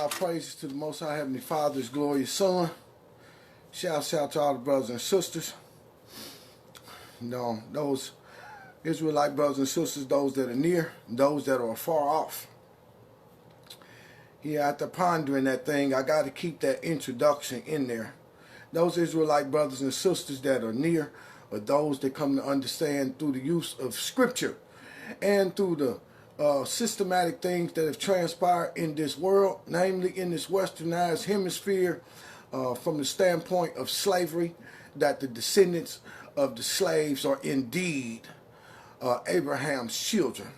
All praises to the Most High Heavenly Father, His glorious Son. Shouts out to all the brothers and sisters. You know, those Israelite brothers and sisters, those that are near, those that are far off. Yeah, after pondering that thing, I got to keep that introduction in there. Those Israelite brothers and sisters that are near are those that come to understand through the use of Scripture and through the systematic things that have transpired in this world, namely in this westernized hemisphere, from the standpoint of slavery, that the descendants of the slaves are indeed Abraham's children.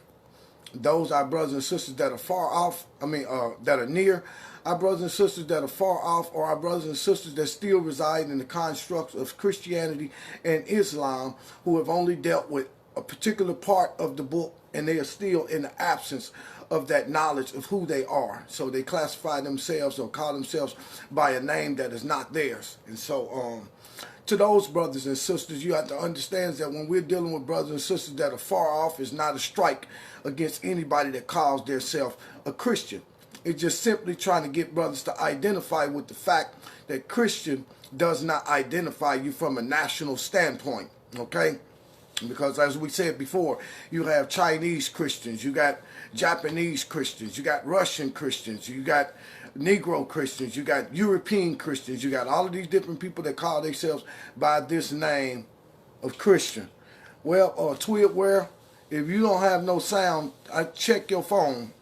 Those are brothers and sisters that are far off, that are near. Our brothers and sisters that are far off, or our brothers and sisters that still reside in the constructs of Christianity and Islam, who have only dealt with a particular part of the book, and they are still in the absence of that knowledge of who they are. So they classify themselves or call themselves by a name that is not theirs. And so to those brothers and sisters, you have to understand that when we're dealing with brothers and sisters that are far off, it's not a strike against anybody that calls themselves a Christian. It's just simply trying to get brothers to identify with the fact that Christian does not identify you from a national standpoint, okay? Because as we said before, you have Chinese Christians, you got Japanese Christians, you got Russian Christians, you got Negro Christians, you got European Christians, you got all of these different people that call themselves by this name of Christian. Well, Twitware, if you don't have no sound, I check your phone.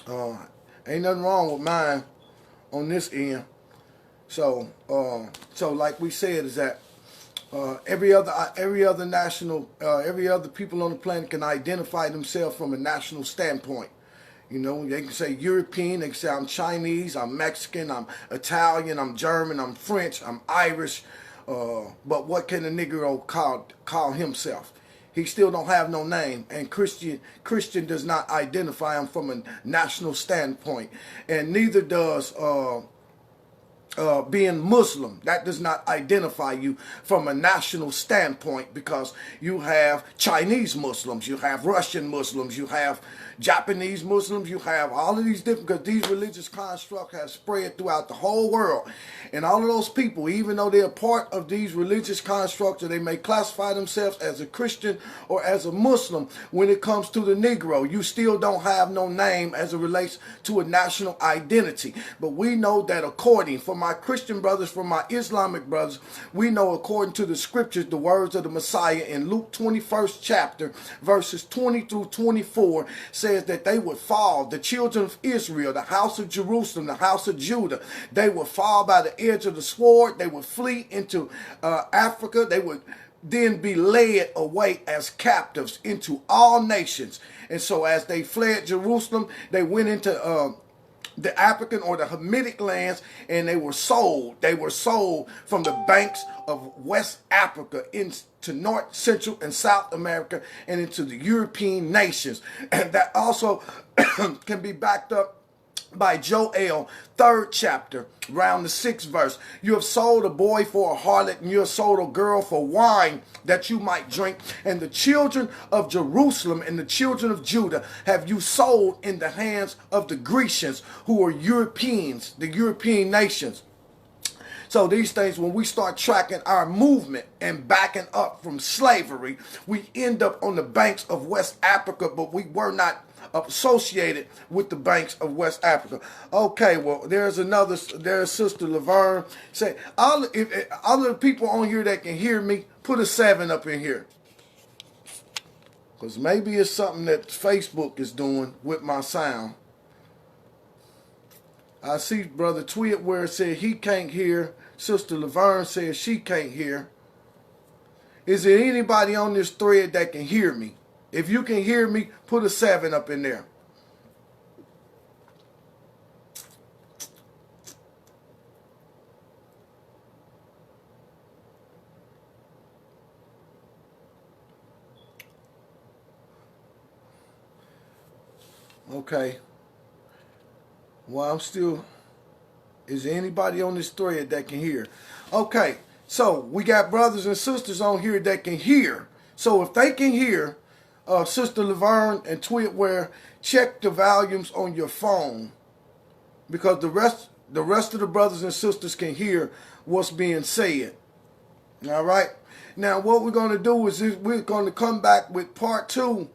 Ain't nothing wrong with mine on this end. So like we said, is that every other people on the planet can identify themselves from a national standpoint. You know, they can say European, they can say I'm Chinese, I'm Mexican, I'm Italian, I'm German, I'm French, I'm Irish. But what can a Negro call himself? He still don't have no name, and Christian does not identify him from a national standpoint, and neither does being Muslim. That does not identify you from a national standpoint, because you have Chinese Muslims, you have Russian Muslims, you have Japanese Muslims, you have all of these different, because these religious constructs have spread throughout the whole world. And all of those people, even though they're part of these religious constructs, or they may classify themselves as a Christian or as a Muslim, when it comes to the Negro, you still don't have no name as it relates to a national identity. But we know that according, for my Christian brothers, for my Islamic brothers, we know according to the scriptures, the words of the Messiah in Luke 21st chapter, verses 20 through 24, says that they would fall, the children of Israel, the house of Jerusalem, the house of Judah, they would fall by the edge of the sword, they would flee into Africa, they would then be led away as captives into all nations. And so as they fled Jerusalem, they went into the African or the Hamitic lands, and they were sold. They were sold from the banks of West Africa into North, Central, and South America, and into the European nations. And that also can be backed up by Joel, 3rd chapter, around the 6th verse. You have sold a boy for a harlot, and you have sold a girl for wine that you might drink. And the children of Jerusalem and the children of Judah have you sold in the hands of the Grecians, who are Europeans, the European nations. So these things, when we start tracking our movement and backing up from slavery, we end up on the banks of West Africa, but we were not associated with the banks of West Africa. Okay, well, there's Sister Laverne. Say, all of the people on here that can hear me, put a 7 up in here. Because maybe it's something that Facebook is doing with my sound. I see Brother Tweet where it said he can't hear. Sister Laverne says she can't hear. Is there anybody on this thread that can hear me? If you can hear me, put a 7 up in there. Okay. Well, is there anybody on this thread that can hear? Okay, so we got brothers and sisters on here that can hear. So if they can hear, Sister Laverne and Twitware, check the volumes on your phone because the rest of the brothers and sisters can hear what's being said. All right. Now, what we're going to do is we're going to come back with part 2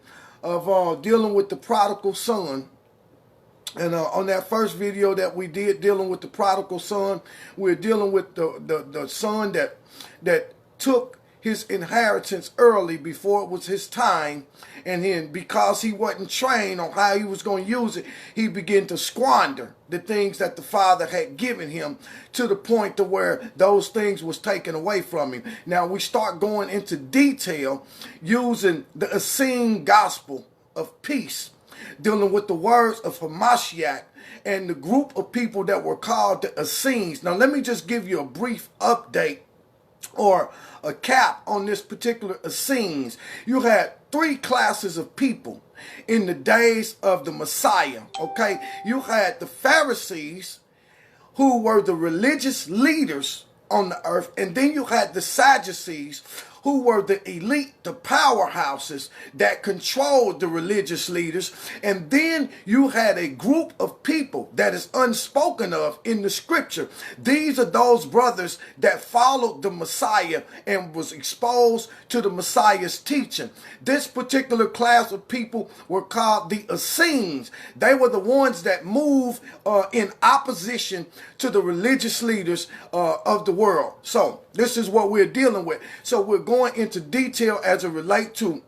of dealing with the prodigal son. And on that first video that we did dealing with the prodigal son, we're dealing with the son that took his inheritance early before it was his time. And then because he wasn't trained on how he was going to use it, he began to squander the things that the father had given him, to the point to where those things was taken away from him. Now we start going into detail using the Essene gospel of peace, dealing with the words of Hamashiach and the group of people that were called the Essenes. Now let me just give you a brief update or a cap on this particular Essenes. You had 3 classes of people in the days of the Messiah, okay? You had the Pharisees, who were the religious leaders on the earth, and then you had the Sadducees, who were the elite, the powerhouses that controlled the religious leaders. And then you had a group of people that is unspoken of in the scripture. These are those brothers that followed the Messiah and was exposed to the Messiah's teaching. This particular class of people were called the Essenes. They were the ones that moved in opposition to the religious leaders of the world. So this is what we're dealing with. So we're going into detail as it relates to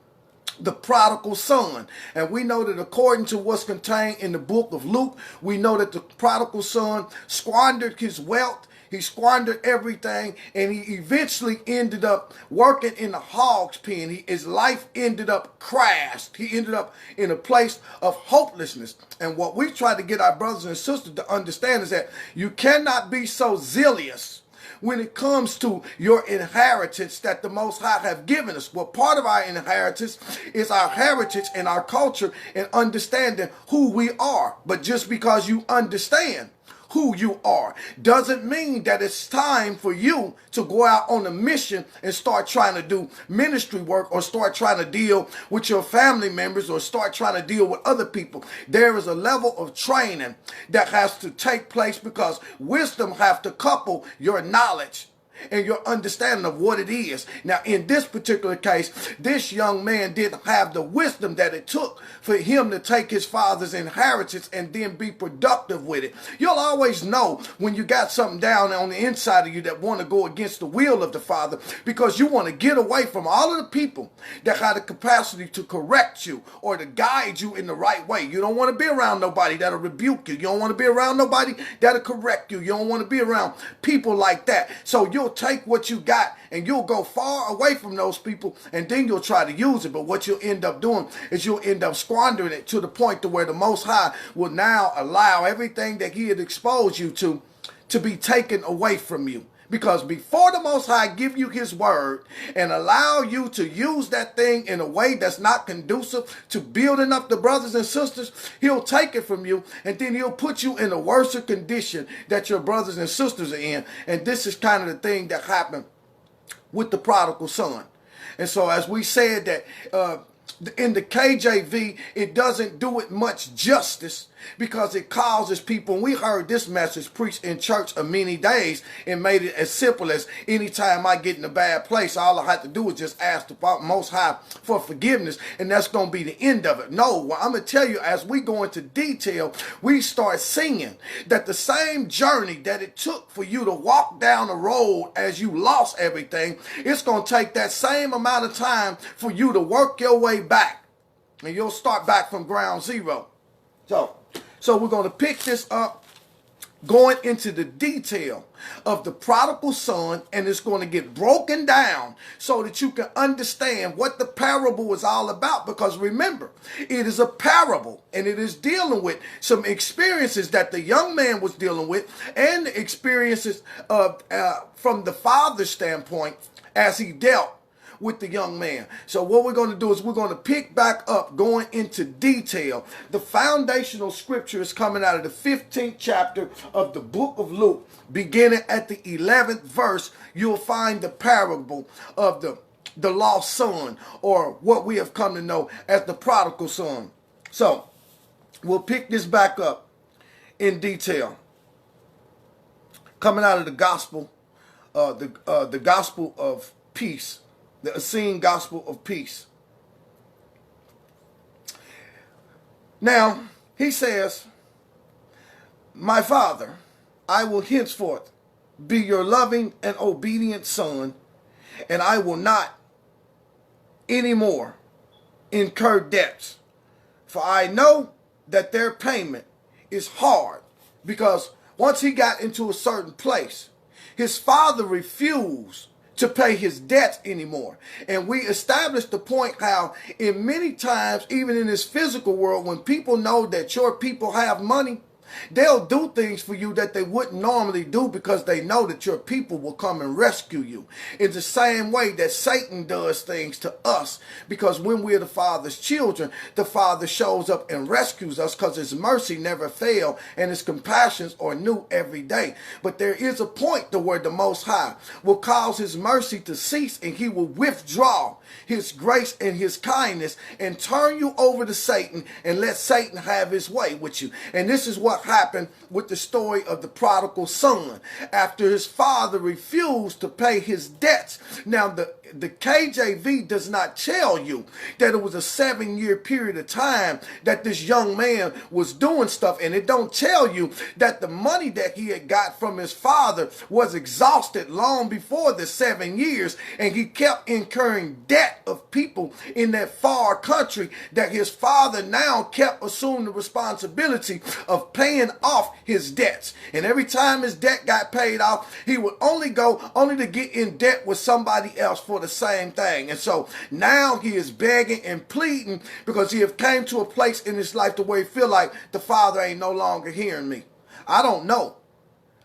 the prodigal son. And we know that according to what's contained in the book of Luke, we know that the prodigal son squandered his wealth. He squandered everything, and he eventually ended up working in a hog's pen. His life ended up crashed. He ended up in a place of hopelessness. And what we try to get our brothers and sisters to understand is that you cannot be so zealous when it comes to your inheritance that the Most High have given us. Well, part of our inheritance is our heritage and our culture and understanding who we are. But just because you understand who you are doesn't mean that it's time for you to go out on a mission and start trying to do ministry work or start trying to deal with your family members or start trying to deal with other people. There is a level of training that has to take place, because wisdom have to couple your knowledge and your understanding of what it is. Now, in this particular case, this young man didn't have the wisdom that it took for him to take his father's inheritance and then be productive with it. You'll always know when you got something down on the inside of you that want to go against the will of the Father, because you want to get away from all of the people that have the capacity to correct you or to guide you in the right way. You don't want to be around nobody that'll rebuke you. You don't want to be around nobody that'll correct you. You don't want to be around people like that. So you'll take what you got and you'll go far away from those people, and then you'll try to use it. But what you'll end up doing is you'll end up squandering it to the point to where the Most High will now allow everything that he had exposed you to be taken away from you. Because before the Most High give you his word and allow you to use that thing in a way that's not conducive to building up the brothers and sisters, he'll take it from you, and then he'll put you in a worse condition that your brothers and sisters are in. And this is kind of the thing that happened with the prodigal son. And so as we said that in the KJV, it doesn't do it much justice, because it causes people, and we heard this message preached in church of many days and made it as simple as, anytime I get in a bad place, all I have to do is just ask the Most High for forgiveness, and that's going to be the end of it. No, well, I'm going to tell you, as we go into detail, we start seeing that the same journey that it took for you to walk down the road as you lost everything, it's going to take that same amount of time for you to work your way back, and you'll start back from ground zero. So we're going to pick this up, going into the detail of the prodigal son, and it's going to get broken down so that you can understand what the parable is all about. Because remember, it is a parable, and it is dealing with some experiences that the young man was dealing with, and the experiences of from the father's standpoint as he dealt with the young man. So what we're going to do is we're going to pick back up, going into detail. The foundational scripture is coming out of the 15th chapter of the book of Luke, beginning at the 11th verse. You'll find the parable of the lost son, or what we have come to know as the prodigal son. So we'll pick this back up in detail. Coming out of the gospel, the gospel of peace, the Essene gospel of peace. Now, he says, my Father, I will henceforth be your loving and obedient son, and I will not anymore incur debts. For I know that their payment is hard, because once he got into a certain place, his father refused to pay his debts anymore. And we established the point how in many times, even in this physical world, when people know that your people have money, they'll do things for you that they wouldn't normally do because they know that your people will come and rescue you. In the same way that Satan does things to us, because when we're the Father's children, the Father shows up and rescues us because his mercy never fails and his compassions are new every day. But there is a point to where the Most High will cause his mercy to cease, and he will withdraw his grace and his kindness and turn you over to Satan and let Satan have his way with you. And this is what happened with the story of the prodigal son after his father refused to pay his debts. Now, the KJV does not tell you that it was a 7-year period of time that this young man was doing stuff, and it don't tell you that the money that he had got from his father was exhausted long before the 7 years, and he kept incurring debt of people in that far country that his father now kept assuming the responsibility of paying off his debts. And every time his debt got paid off, he would only to get in debt with somebody else for the same thing. And so now he is begging and pleading because he have came to a place in his life to where he feel like the father ain't no longer hearing me. I don't know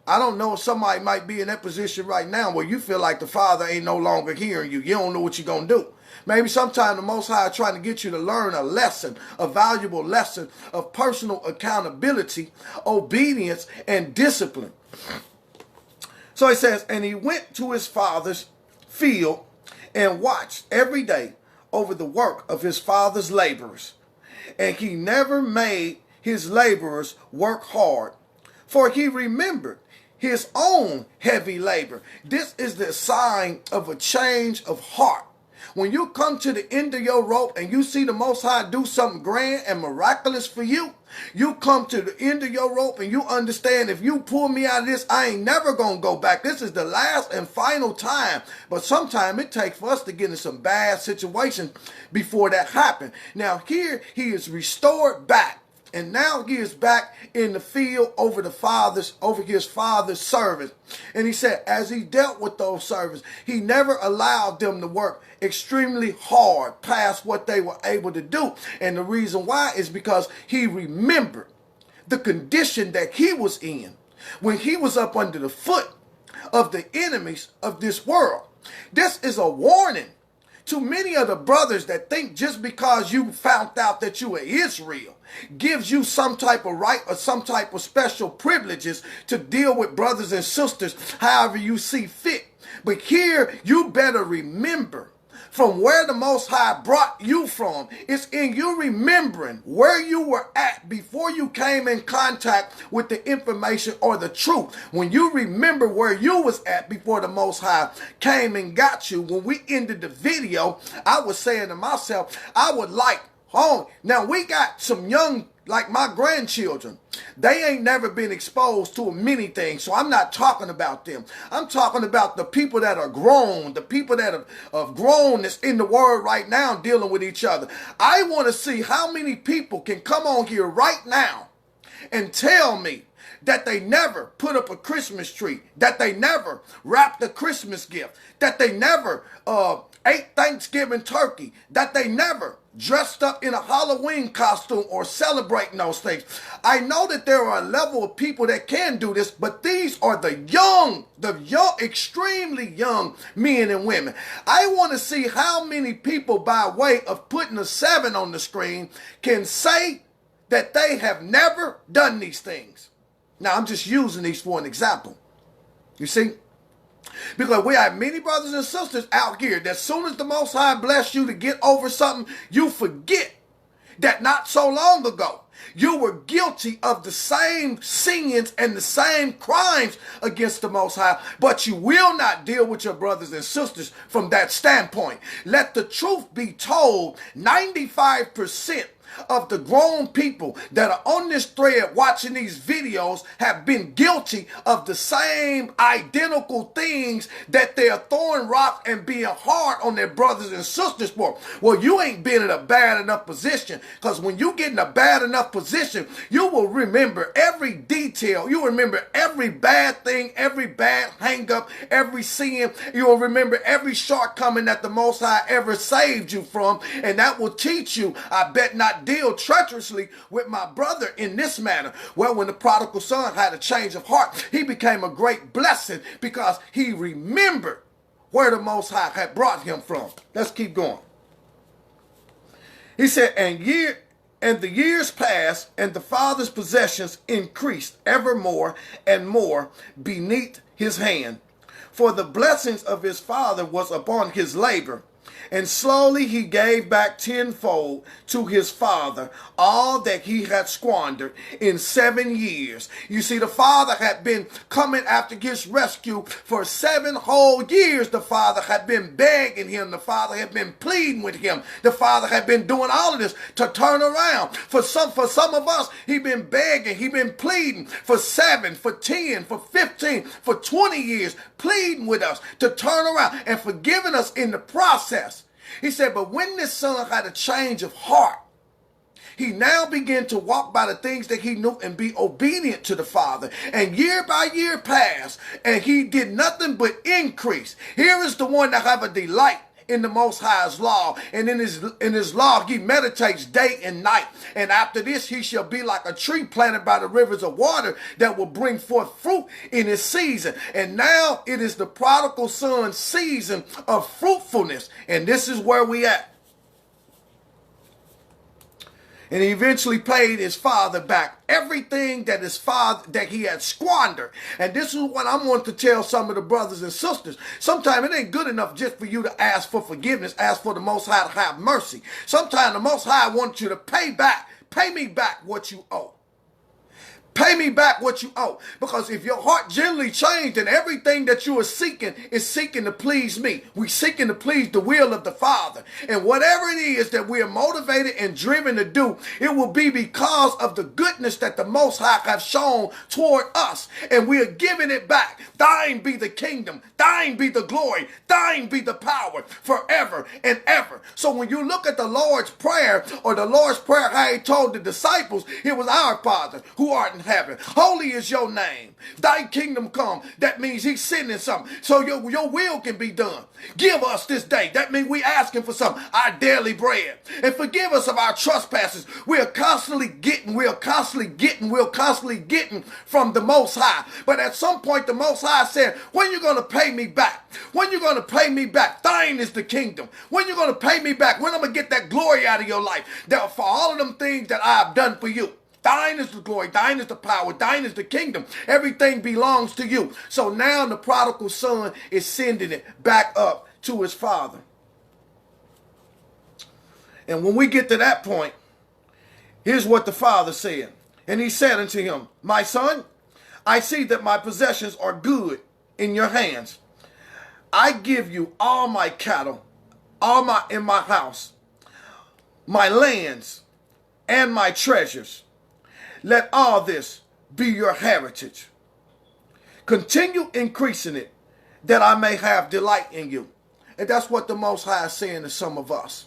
if somebody might be in that position right now where you feel like the father ain't no longer hearing you. You don't know what you're going to do. Maybe sometime the Most High trying to get you to learn a lesson, a valuable lesson of personal accountability, obedience, and discipline. So he says, and he went to his father's field and watched every day over the work of his father's laborers. And he never made his laborers work hard, for he remembered his own heavy labor. This is the sign of a change of heart. When you come to the end of your rope and you see the Most High do something grand and miraculous for you, you come to the end of your rope and you understand, if you pull me out of this, I ain't never going to go back. This is the last and final time. But sometimes it takes for us to get in some bad situations before that happens. Now here he is restored back. And now he is back in the field over his father's servants. And he said, as he dealt with those servants, he never allowed them to work extremely hard past what they were able to do. And the reason why is because he remembered the condition that he was in when he was up under the foot of the enemies of this world. This is a warning to many of the brothers that think just because you found out that you are Israel gives you some type of right or some type of special privileges to deal with brothers and sisters however you see fit. But here you better remember from where the Most High brought you from. It's in you remembering where you were at before you came in contact with the information or the truth. When you remember where you was at before the Most High came and got you. When we ended the video, I was saying to myself, I would like home. Now we got some young, like my grandchildren. They ain't never been exposed to many things, so I'm not talking about them. I'm talking about the people that are grown, the people that have grown that's in the world right now dealing with each other. I want to see how many people can come on here right now and tell me that they never put up a Christmas tree, that they never wrapped a Christmas gift, that they never ate Thanksgiving turkey, that they never dressed up in a Halloween costume or celebrating those things. I know that there are a level of people that can do this, but these are the young, extremely young men and women. I want to see how many people, by way of putting a 7 on the screen, can say that they have never done these things. Now, I'm just using these for an example. You see? Because we have many brothers and sisters out here that as soon as the Most High bless you to get over something, you forget that not so long ago you were guilty of the same sins and the same crimes against the Most High, but you will not deal with your brothers and sisters from that standpoint. Let the truth be told, 95% of the grown people that are on this thread watching these videos have been guilty of the same identical things that they are throwing rocks and being hard on their brothers and sisters for. Well, you ain't been in a bad enough position, because when you get in a bad enough position, you will remember every detail. You remember every bad thing, every bad hang up, every sin. You will remember every shortcoming that the Most High ever saved you from, and that will teach you, I bet not, deal treacherously with my brother in this manner. Well, when the prodigal son had a change of heart, he became a great blessing because he remembered where the Most High had brought him from. Let's keep going. He said, and the years passed, and the father's possessions increased ever more and more beneath his hand. For the blessings of his father was upon his labor. And slowly he gave back tenfold to his father all that he had squandered in 7 years. You see, the father had been coming after his rescue for 7 whole years. The father had been begging him. The father had been pleading with him. The father had been doing all of this to turn around. For some of us, he's been begging. He's been pleading for 7, for 10, for 15, for 20 years, pleading with us to turn around and forgiving us in the process. He said, but when this son had a change of heart, he now began to walk by the things that he knew and be obedient to the Father. And year by year passed, and he did nothing but increase. Here is the one that have a delight in the Most High's law, and in his law he meditates day and night. And after this he shall be like a tree planted by the rivers of water that will bring forth fruit in its season. And now it is the prodigal son's season of fruitfulness, and this is where we at. And he eventually paid his father back everything that he had squandered. And this is what I want to tell some of the brothers and sisters. Sometimes it ain't good enough just for you to ask for forgiveness, ask for the Most High to have mercy. Sometimes the Most High wants you to pay me back what you owe. Pay me back what you owe. Because if your heart generally changed, and everything that you are seeking is seeking to please me. We're seeking to please the will of the Father. And whatever it is that we are motivated and driven to do, it will be because of the goodness that the Most High have shown toward us. And we are giving it back. Thine be the kingdom. Thine be the glory. Thine be the power forever and ever. So when you look at the Lord's Prayer, or the Lord's Prayer, how he told the disciples, it was our Father who art in heaven. Holy is your name. Thy kingdom come. That means he's sending something so your will can be done. Give us this day. That means we asking for something, our daily bread. And forgive us of our trespasses. We're constantly getting from the Most High. But at some point the Most High said, when you going to pay me back? When you going to pay me back? Thine is the kingdom. When you going to pay me back? When I'm going to get that glory out of your life? That for all of them things that I've done for you. Thine is the glory, thine is the power, thine is the kingdom. Everything belongs to you. So now the prodigal son is sending it back up to his father. And when we get to that point, here's what the father said. And he said unto him, my son, I see that my possessions are good in your hands. I give you all my cattle, in my house, my lands, and my treasures. Let all this be your heritage. Continue increasing it, that I may have delight in you. And that's what the Most High is saying to some of us.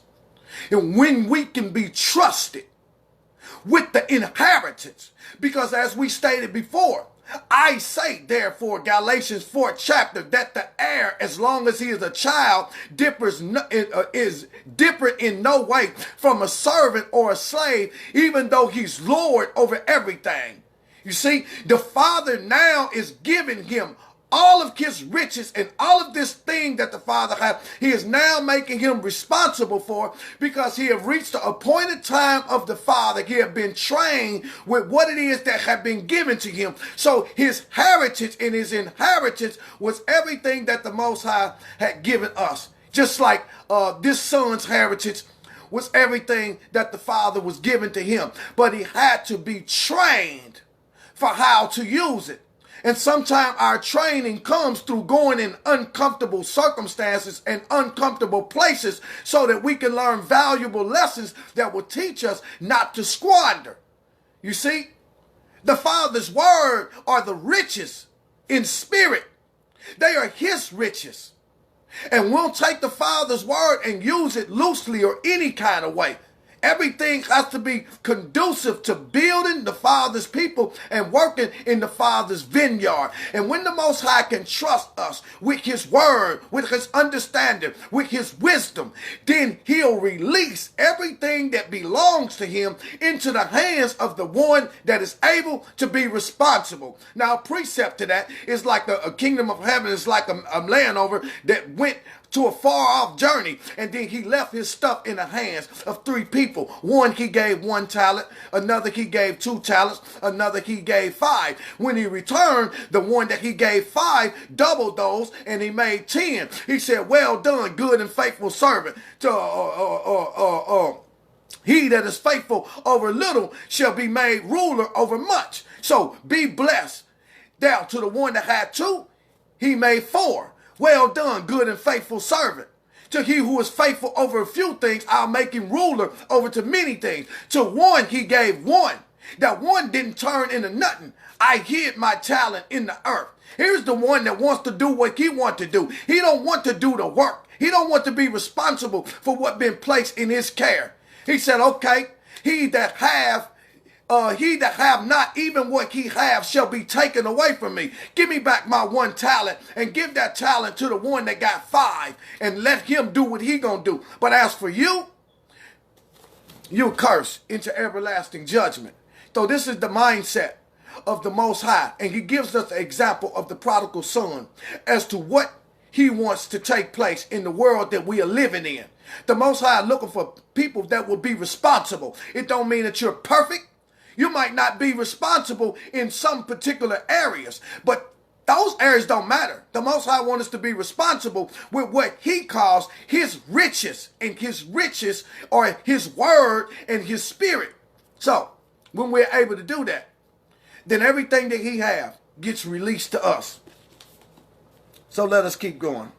And when we can be trusted with the inheritance, because as we stated before, I say, therefore, Galatians 4th chapter, that the heir, as long as he is a child, is different in no way from a servant or a slave, even though he's Lord over everything. You see, the Father now is giving him all of his riches and all of this thing that the Father has. He is now making him responsible for, because he have reached the appointed time of the Father. He have been trained with what it is that have been given to him. So his heritage and his inheritance was everything that the Most High had given us. Just like this son's heritage was everything that the Father was giving to him. But he had to be trained for how to use it. And sometimes our training comes through going in uncomfortable circumstances and uncomfortable places so that we can learn valuable lessons that will teach us not to squander. You see, the Father's word are the riches in spirit. They are his riches. And we'll take the Father's word and use it loosely or any kind of way. Everything has to be conducive to building the Father's people and working in the Father's vineyard. And when the Most High can trust us with his word, with his understanding, with his wisdom, then he'll release everything that belongs to him into the hands of the one that is able to be responsible. Now, a precept to that is like a kingdom of heaven is like a landowner that went to a far-off journey, and then he left his stuff in the hands of 3 people. One he gave 1 talent, another he gave 2 talents, another he gave 5. When he returned, the one that he gave 5 doubled those, and he made 10. He said, "Well done, good and faithful servant. He that is faithful over little shall be made ruler over much." So be blessed. Down to the one that had 2, he made 4. "Well done, good and faithful servant. To he who is faithful over a few things, I'll make him ruler over to many things." To one, he gave 1. That one didn't turn into nothing. "I hid my talent in the earth." Here's the one that wants to do what he wants to do. He don't want to do the work. He don't want to be responsible for what been placed in his care. He said, okay, he that have not even what he have shall be taken away from me. Give me back my 1 talent and give that talent to the one that got 5 and let him do what he gonna do. But as for you, you curse into everlasting judgment. So this is the mindset of the Most High. And he gives us an example of the prodigal son as to what he wants to take place in the world that we are living in. The Most High looking for people that will be responsible. It don't mean that you're perfect. You might not be responsible in some particular areas, but those areas don't matter. The Most High wants us to be responsible with what he calls his riches, and his riches are his word and his spirit. So when we're able to do that, then everything that he has gets released to us. So let us keep going.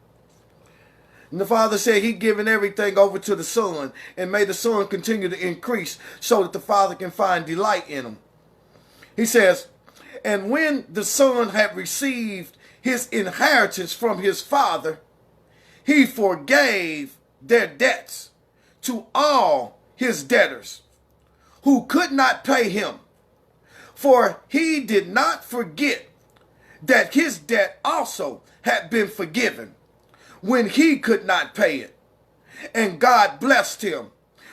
And the Father said he'd given everything over to the Son, and may the Son continue to increase so that the Father can find delight in him. He says, "And when the Son had received his inheritance from his Father, he forgave their debts to all his debtors, who could not pay him. For he did not forget that his debt also had been forgiven, when he could not pay it. And God blessed him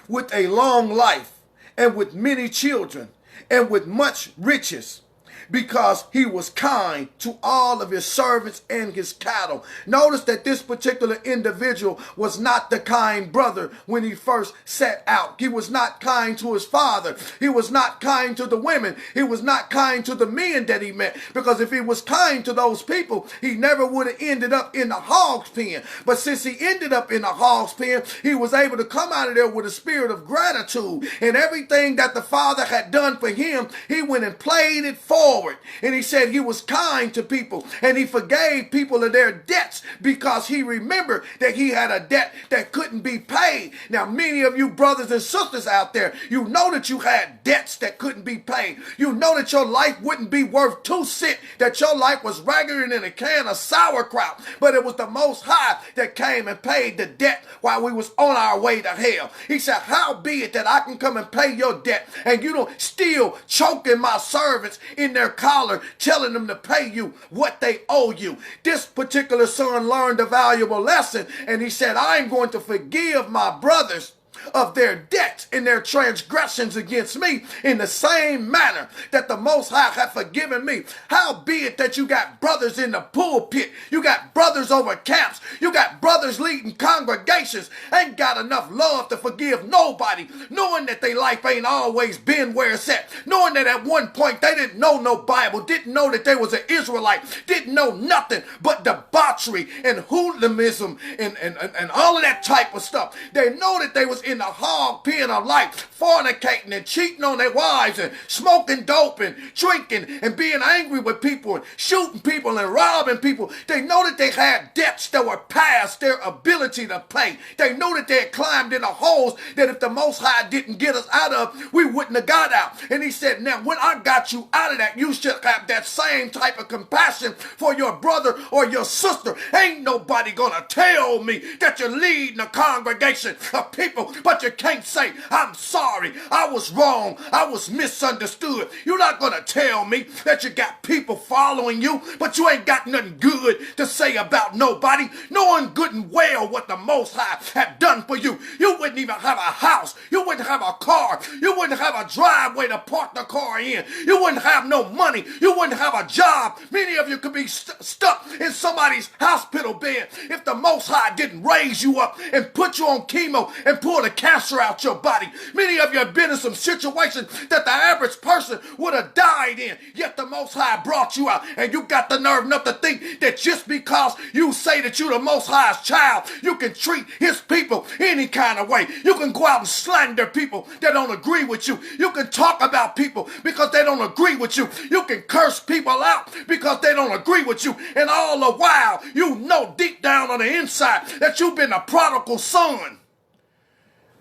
with a long life, and with many children, and with much riches, because he was kind to all of his servants and his cattle." Notice that this particular individual was not the kind brother when he first set out. He was not kind to his father. He was not kind to the women. He was not kind to the men that he met. Because if he was kind to those people, he never would have ended up in the hog's pen. But since he ended up in the hog's pen, he was able to come out of there with a spirit of gratitude. And everything that the Father had done for him, he went and played it forward. And he said he was kind to people, and he forgave people of their debts because he remembered that he had a debt that couldn't be paid. Now, many of you brothers and sisters out there, you know that you had debts that couldn't be paid. You know that your life wouldn't be worth 2 cents, that your life was raggeder than a can of sauerkraut. But it was the Most High that came and paid the debt while we was on our way to hell. He said, "How be it that I can come and pay your debt, and you don't still choking my servants in their collar, telling them to pay you what they owe you?" This particular son learned a valuable lesson, and he said, "I'm going to forgive my brothers of their debts and their transgressions against me in the same manner that the Most High have forgiven me." How be it that you got brothers in the pulpit, you got brothers over camps, you got brothers leading congregations, ain't got enough love to forgive nobody, knowing that their life ain't always been where it's at, knowing that at one point they didn't know no Bible, didn't know that they was an Israelite, didn't know nothing but debauchery debauchery and hooliganism and all of that type of stuff. They know that they was in the hog pen of life, fornicating and cheating on their wives and smoking dope and drinking and being angry with people and shooting people and robbing people. They know that they had debts that were past their ability to pay. They knew that they had climbed in the holes that if the Most High didn't get us out of, we wouldn't have got out. And he said, now when I got you out of that, you should have that same type of compassion for your brother or your sister. Ain't nobody gonna tell me that you're leading a congregation of people, but you can't say, I'm sorry, I was wrong, I was misunderstood. You're not gonna tell me that you got people following you, but you ain't got nothing good to say about nobody, knowing good and well what the Most High had done for you. You wouldn't even have a house, you wouldn't have a car, you wouldn't have a driveway to park the car in, you wouldn't have no money, you wouldn't have a job. Many of you could be stuck in somebody's hospital bed if the Most High didn't raise you up and put you on chemo and pull the cancer out your body. Many of you have been in some situations that the average person would have died in, yet the Most High brought you out. And you got the nerve enough to think that just because you say that you're the Most High's child, you can treat his people any kind of way. You can go out and slander people that don't agree with you. You can talk about people because they don't agree with you. You can curse people out because they don't agree with you. And all the while, you know deep down on the inside that you've been a prodigal son.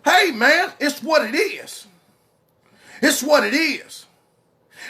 Hey, man, it's what it is. It's what it is.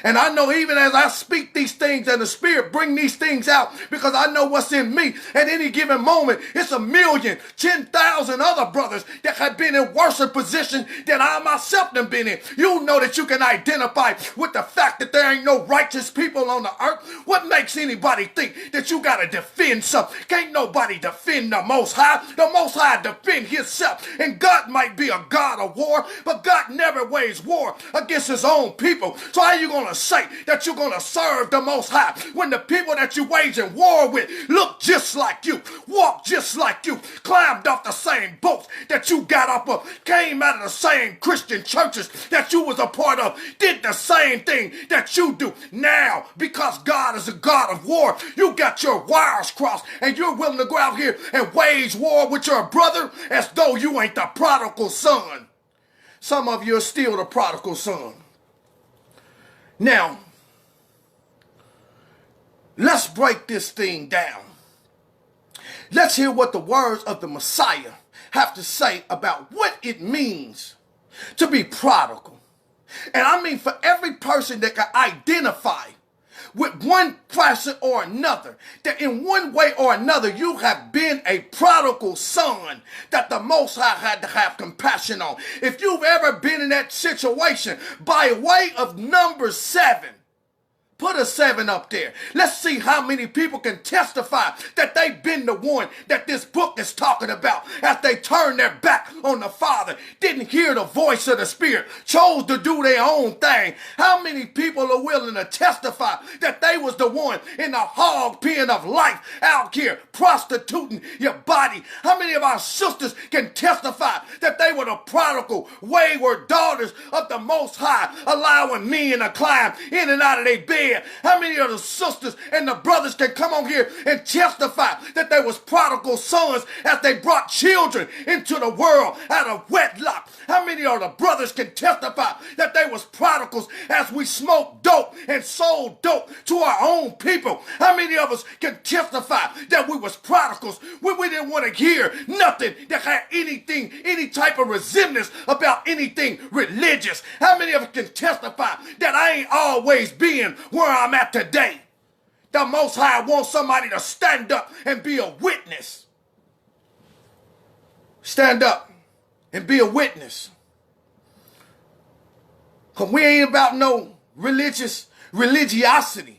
And I know even as I speak these things and the Spirit bring these things out, because I know what's in me at any given moment, it's 1,000,000, 10,000 other brothers that have been in worse position than I myself have been in. You know that you can identify with the fact that there ain't no righteous people on the earth. What makes anybody think that you got to defend something? Can't nobody defend the Most High. The Most High defend himself. And God might be a God of war, but God never wage war against his own people. So how you going to say that you're going to serve the Most High when the people that you waging war with look just like you, walk just like you, climbed off the same boats that you got up of, came out of the same Christian churches that you was a part of, did the same thing that you do? Now, because God is a God of war, you got your wires crossed and you're willing to go out here and wage war with your brother as though you ain't the prodigal son. Some of you are still the prodigal son. Now, let's break this thing down. Let's hear what the words of the Messiah have to say about what it means to be prodigal. And I mean for every person that can identify with one person or another, that in one way or another you have been a prodigal son that the Most High had to have compassion on. If you've ever been in that situation, by way of number 7, put a 7 up there. Let's see how many people can testify that they've been the one that this book is talking about as they turned their back on the Father, didn't hear the voice of the Spirit, chose to do their own thing. How many people are willing to testify that they was the one in the hog pen of life out here prostituting your body? How many of our sisters can testify that they were the prodigal, wayward daughters of the Most High, allowing men to climb in and out of their bed? How many of the sisters and the brothers can come on here and testify that they was prodigal sons as they brought children into the world out of wedlock? How many of the brothers can testify that they was prodigals as we smoked dope and sold dope to our own people? How many of us can testify that we was prodigals when we didn't want to hear nothing that had anything, any type of resemblance about anything religious? How many of us can testify that I ain't always been where I'm at today? The Most High wants somebody to stand up and be a witness. Stand up and be a witness. Because we ain't about no religiosity.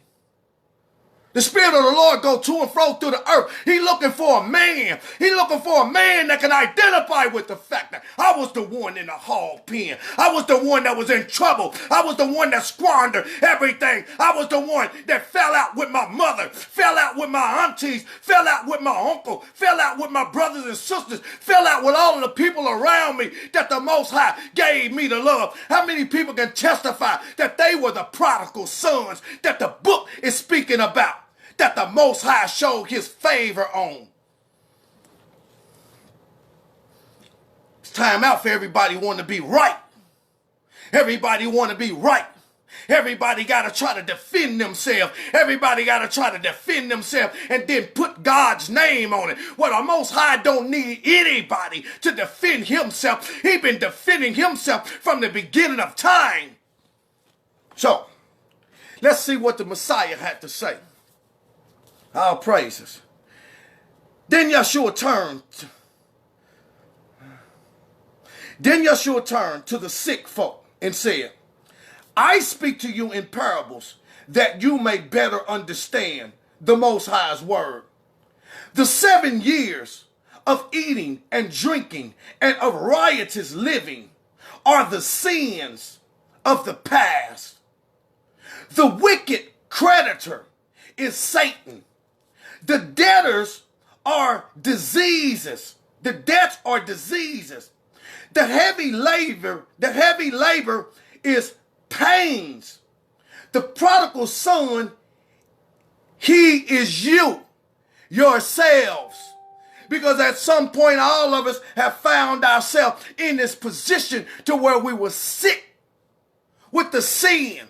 The Spirit of the Lord go to and fro through the earth. He looking for a man. He looking for a man that can identify with the fact that I was the one in the hog pen. I was the one that was in trouble. I was the one that squandered everything. I was the one that fell out with my mother, fell out with my aunties, fell out with my uncle, fell out with my brothers and sisters, fell out with all of the people around me that the Most High gave me to love. How many people can testify that they were the prodigal sons that the book is speaking about? that the Most High showed his favor on. It's time out for everybody want to be right. Everybody want to be right. Everybody got to try to defend themselves. Everybody got to try to defend themselves and then put God's name on it. Well, the Most High don't need anybody to defend himself. He's been defending himself from the beginning of time. So, let's see what the Messiah had to say. Our praises. Then Yeshua turned to the sick folk and said, I speak to you in parables that you may better understand the Most High's word. The 7 years of eating and drinking and of riotous living are the sins of the past. The wicked creditor is Satan. The debtors are diseases. The debts are diseases. The heavy labor is pains. The prodigal son, he is you, yourselves. Because at some point, all of us have found ourselves in this position to where we were sick with the sin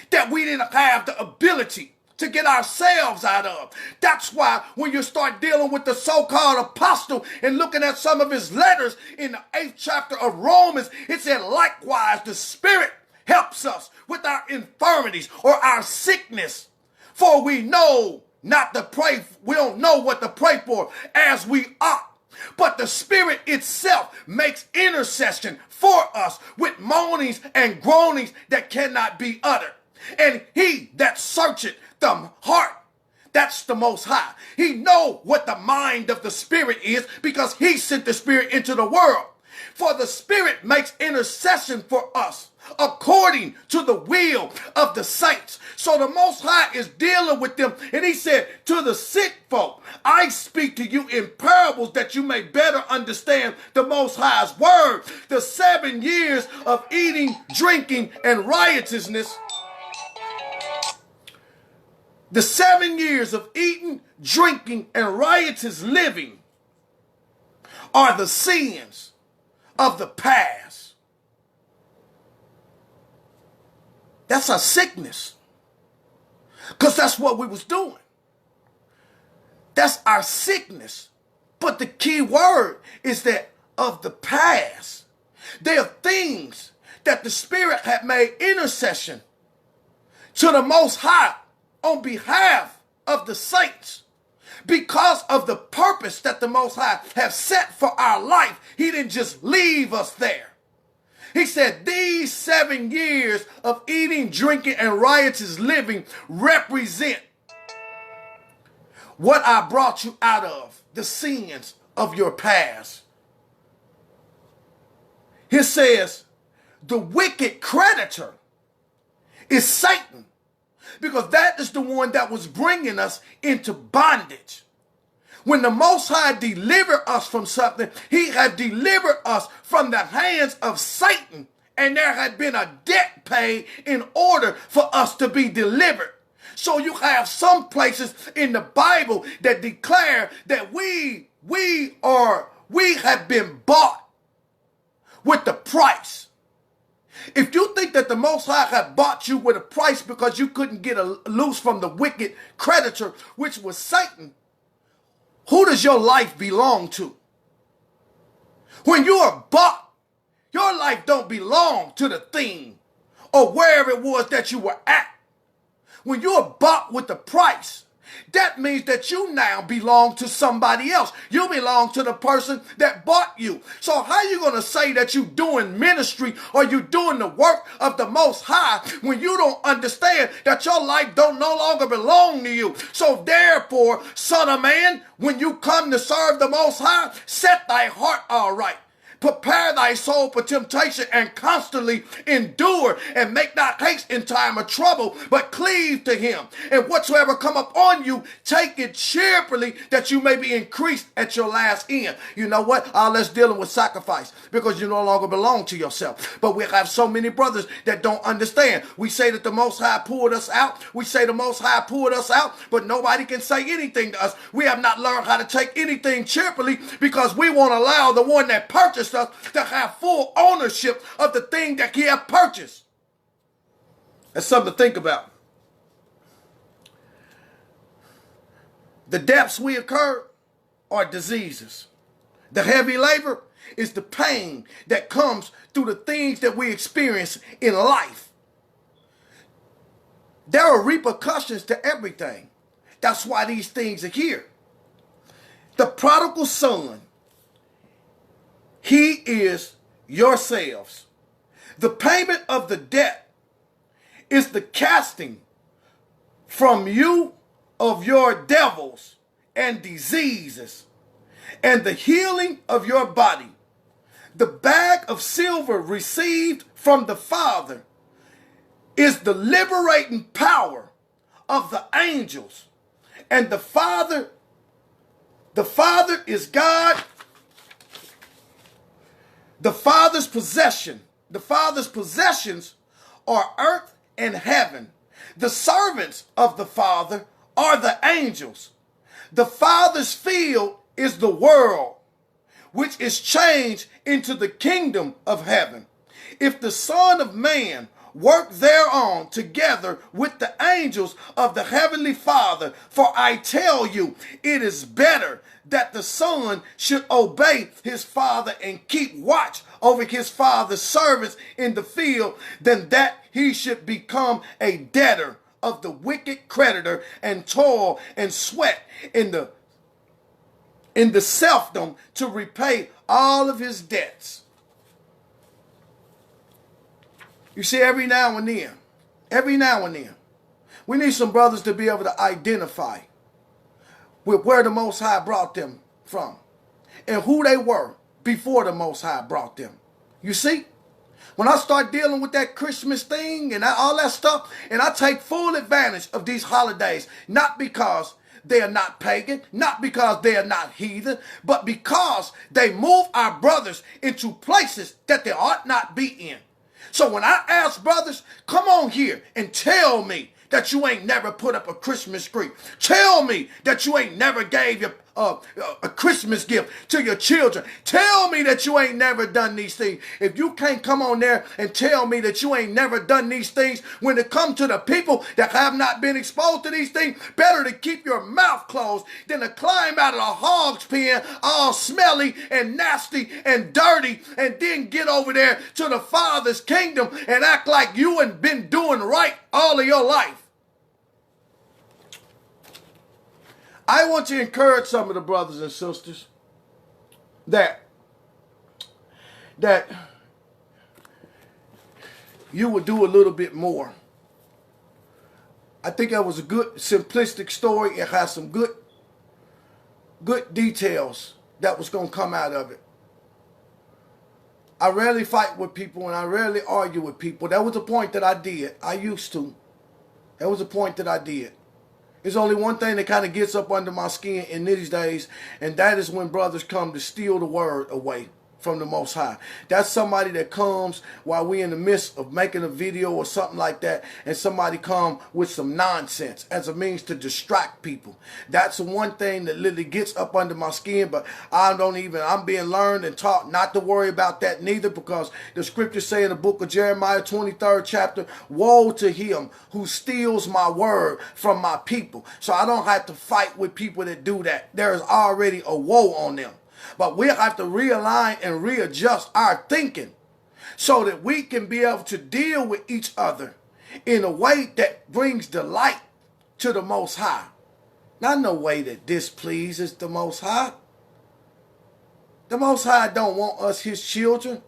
that we didn't have the ability to get ourselves out of. That's why when you start dealing with the so-called apostle and looking at some of his letters in the 8th chapter of Romans, it said, likewise, the Spirit helps us with our infirmities or our sickness. For we know not to pray, we don't know what to pray for as we ought. But the Spirit itself makes intercession for us with moanings and groanings that cannot be uttered. And he that searcheth the heart, that's the Most High. He know what the mind of the Spirit is because he sent the Spirit into the world. For the Spirit makes intercession for us according to the will of the saints. So the Most High is dealing with them. And he said to the sick folk, I speak to you in parables that you may better understand the Most High's word. The 7 years of eating, drinking, and riotousness. The 7 years of eating, drinking, and riotous living are the sins of the past. That's our sickness. Because that's what we was doing. That's our sickness. But the key word is that of the past. There are things that the Spirit had made intercession to the Most High on behalf of the saints. Because of the purpose that the Most High have set for our life, he didn't just leave us there. He said these 7 years of eating, drinking, and riotous living represent what I brought you out of, the sins of your past. He says the wicked creditor is Satan, because that is the one that was bringing us into bondage. When the Most High delivered us from something, he had delivered us from the hands of Satan, and there had been a debt paid in order for us to be delivered. So you have some places in the Bible that declare that we have been bought with the price. If you think that the Most High had bought you with a price because you couldn't get loose from the wicked creditor, which was Satan, who does your life belong to? When you are bought, your life don't belong to the thing or wherever it was that you were at. When you are bought with the price, that means that you now belong to somebody else. You belong to the person that bought you. So how are you going to say that you're doing ministry or you're doing the work of the Most High when you don't understand that your life don't no longer belong to you? So therefore, son of man, when you come to serve the Most High, set thy heart aright. Prepare thy soul for temptation and constantly endure, and make not haste in time of trouble, but cleave to him. And whatsoever come upon you, take it cheerfully, that you may be increased at your last end. You know what? All that's dealing with sacrifice, because you no longer belong to yourself. But we have so many brothers that don't understand. We say that the Most High pulled us out. We say the Most High pulled us out, but nobody can say anything to us. We have not learned how to take anything cheerfully, because we won't allow the one that purchased us to have full ownership of the thing that he has purchased. That's something to think about. The depths we incur are diseases. The heavy labor is the pain that comes through the things that we experience in life. There are repercussions to everything. That's why these things are here. The prodigal son, he is yourselves. The payment of the debt is the casting from you of your devils and diseases, and the healing of your body. The bag of silver received from the Father is the liberating power of the angels. And the Father is God. The Father's possession. The Father's possessions are earth and heaven. The servants of the Father are the angels. The Father's field is the world, which is changed into the kingdom of heaven. If the Son of Man work thereon together with the angels of the heavenly Father, for I tell you, it is better that the Son should obey his Father and keep watch over his Father's servants in the field, than that he should become a debtor of the wicked creditor and toil and sweat in the selfdom to repay all of his debts. You see, every now and then, we need some brothers to be able to identify with where the Most High brought them from and who they were before the Most High brought them. You see, when I start dealing with that Christmas thing and all that stuff, and I take full advantage of these holidays, not because they are not pagan, not because they are not heathen, but because they move our brothers into places that they ought not be in. So when I ask brothers, come on here and tell me that you ain't never put up a Christmas tree. Tell me that you ain't never gave your a Christmas gift to your children. Tell me that you ain't never done these things. If you can't come on there and tell me that you ain't never done these things, when it comes to the people that have not been exposed to these things, better to keep your mouth closed than to climb out of the hog's pen all smelly and nasty and dirty, and then get over there to the Father's kingdom and act like you ain't been doing right all of your life. I want to encourage some of the brothers and sisters that you would do a little bit more. I think that was a good simplistic story. It has some good details that was going to come out of it. I rarely fight with people and I rarely argue with people. That was a point that I did. I used to. That was a point that I did. There's only one thing that kind of gets up under my skin in these days, and that is when brothers come to steal the word away from the Most High. That's somebody that comes while we in the midst of making a video or something like that, and somebody come with some nonsense as a means to distract people. That's the one thing that literally gets up under my skin, but I'm being learned and taught not to worry about that neither, because the scriptures say in the book of Jeremiah 23rd chapter, woe to him who steals my word from my people. So I don't have to fight with people that do that. There is already a woe on them. But we'll have to realign and readjust our thinking so that we can be able to deal with each other in a way that brings delight to the Most High. Not in a way that displeases the Most High. The Most High don't want us, his children.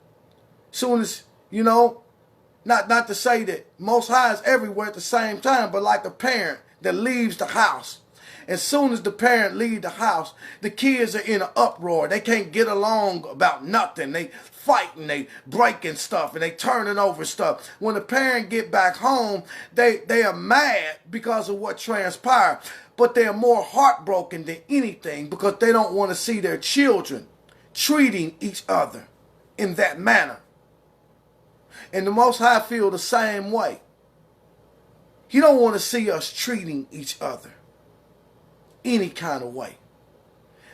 Soon as, not to say that Most High is everywhere at the same time, but like a parent that leaves the house As soon as the parent leave the house, the kids are in an uproar. They can't get along about nothing. They fighting, they breaking stuff, and they turning over stuff. When the parent get back home, they are mad because of what transpired. But they're more heartbroken than anything because they don't want to see their children treating each other in that manner. And the Most High feel the same way. He don't want to see us treating each other any kind of way.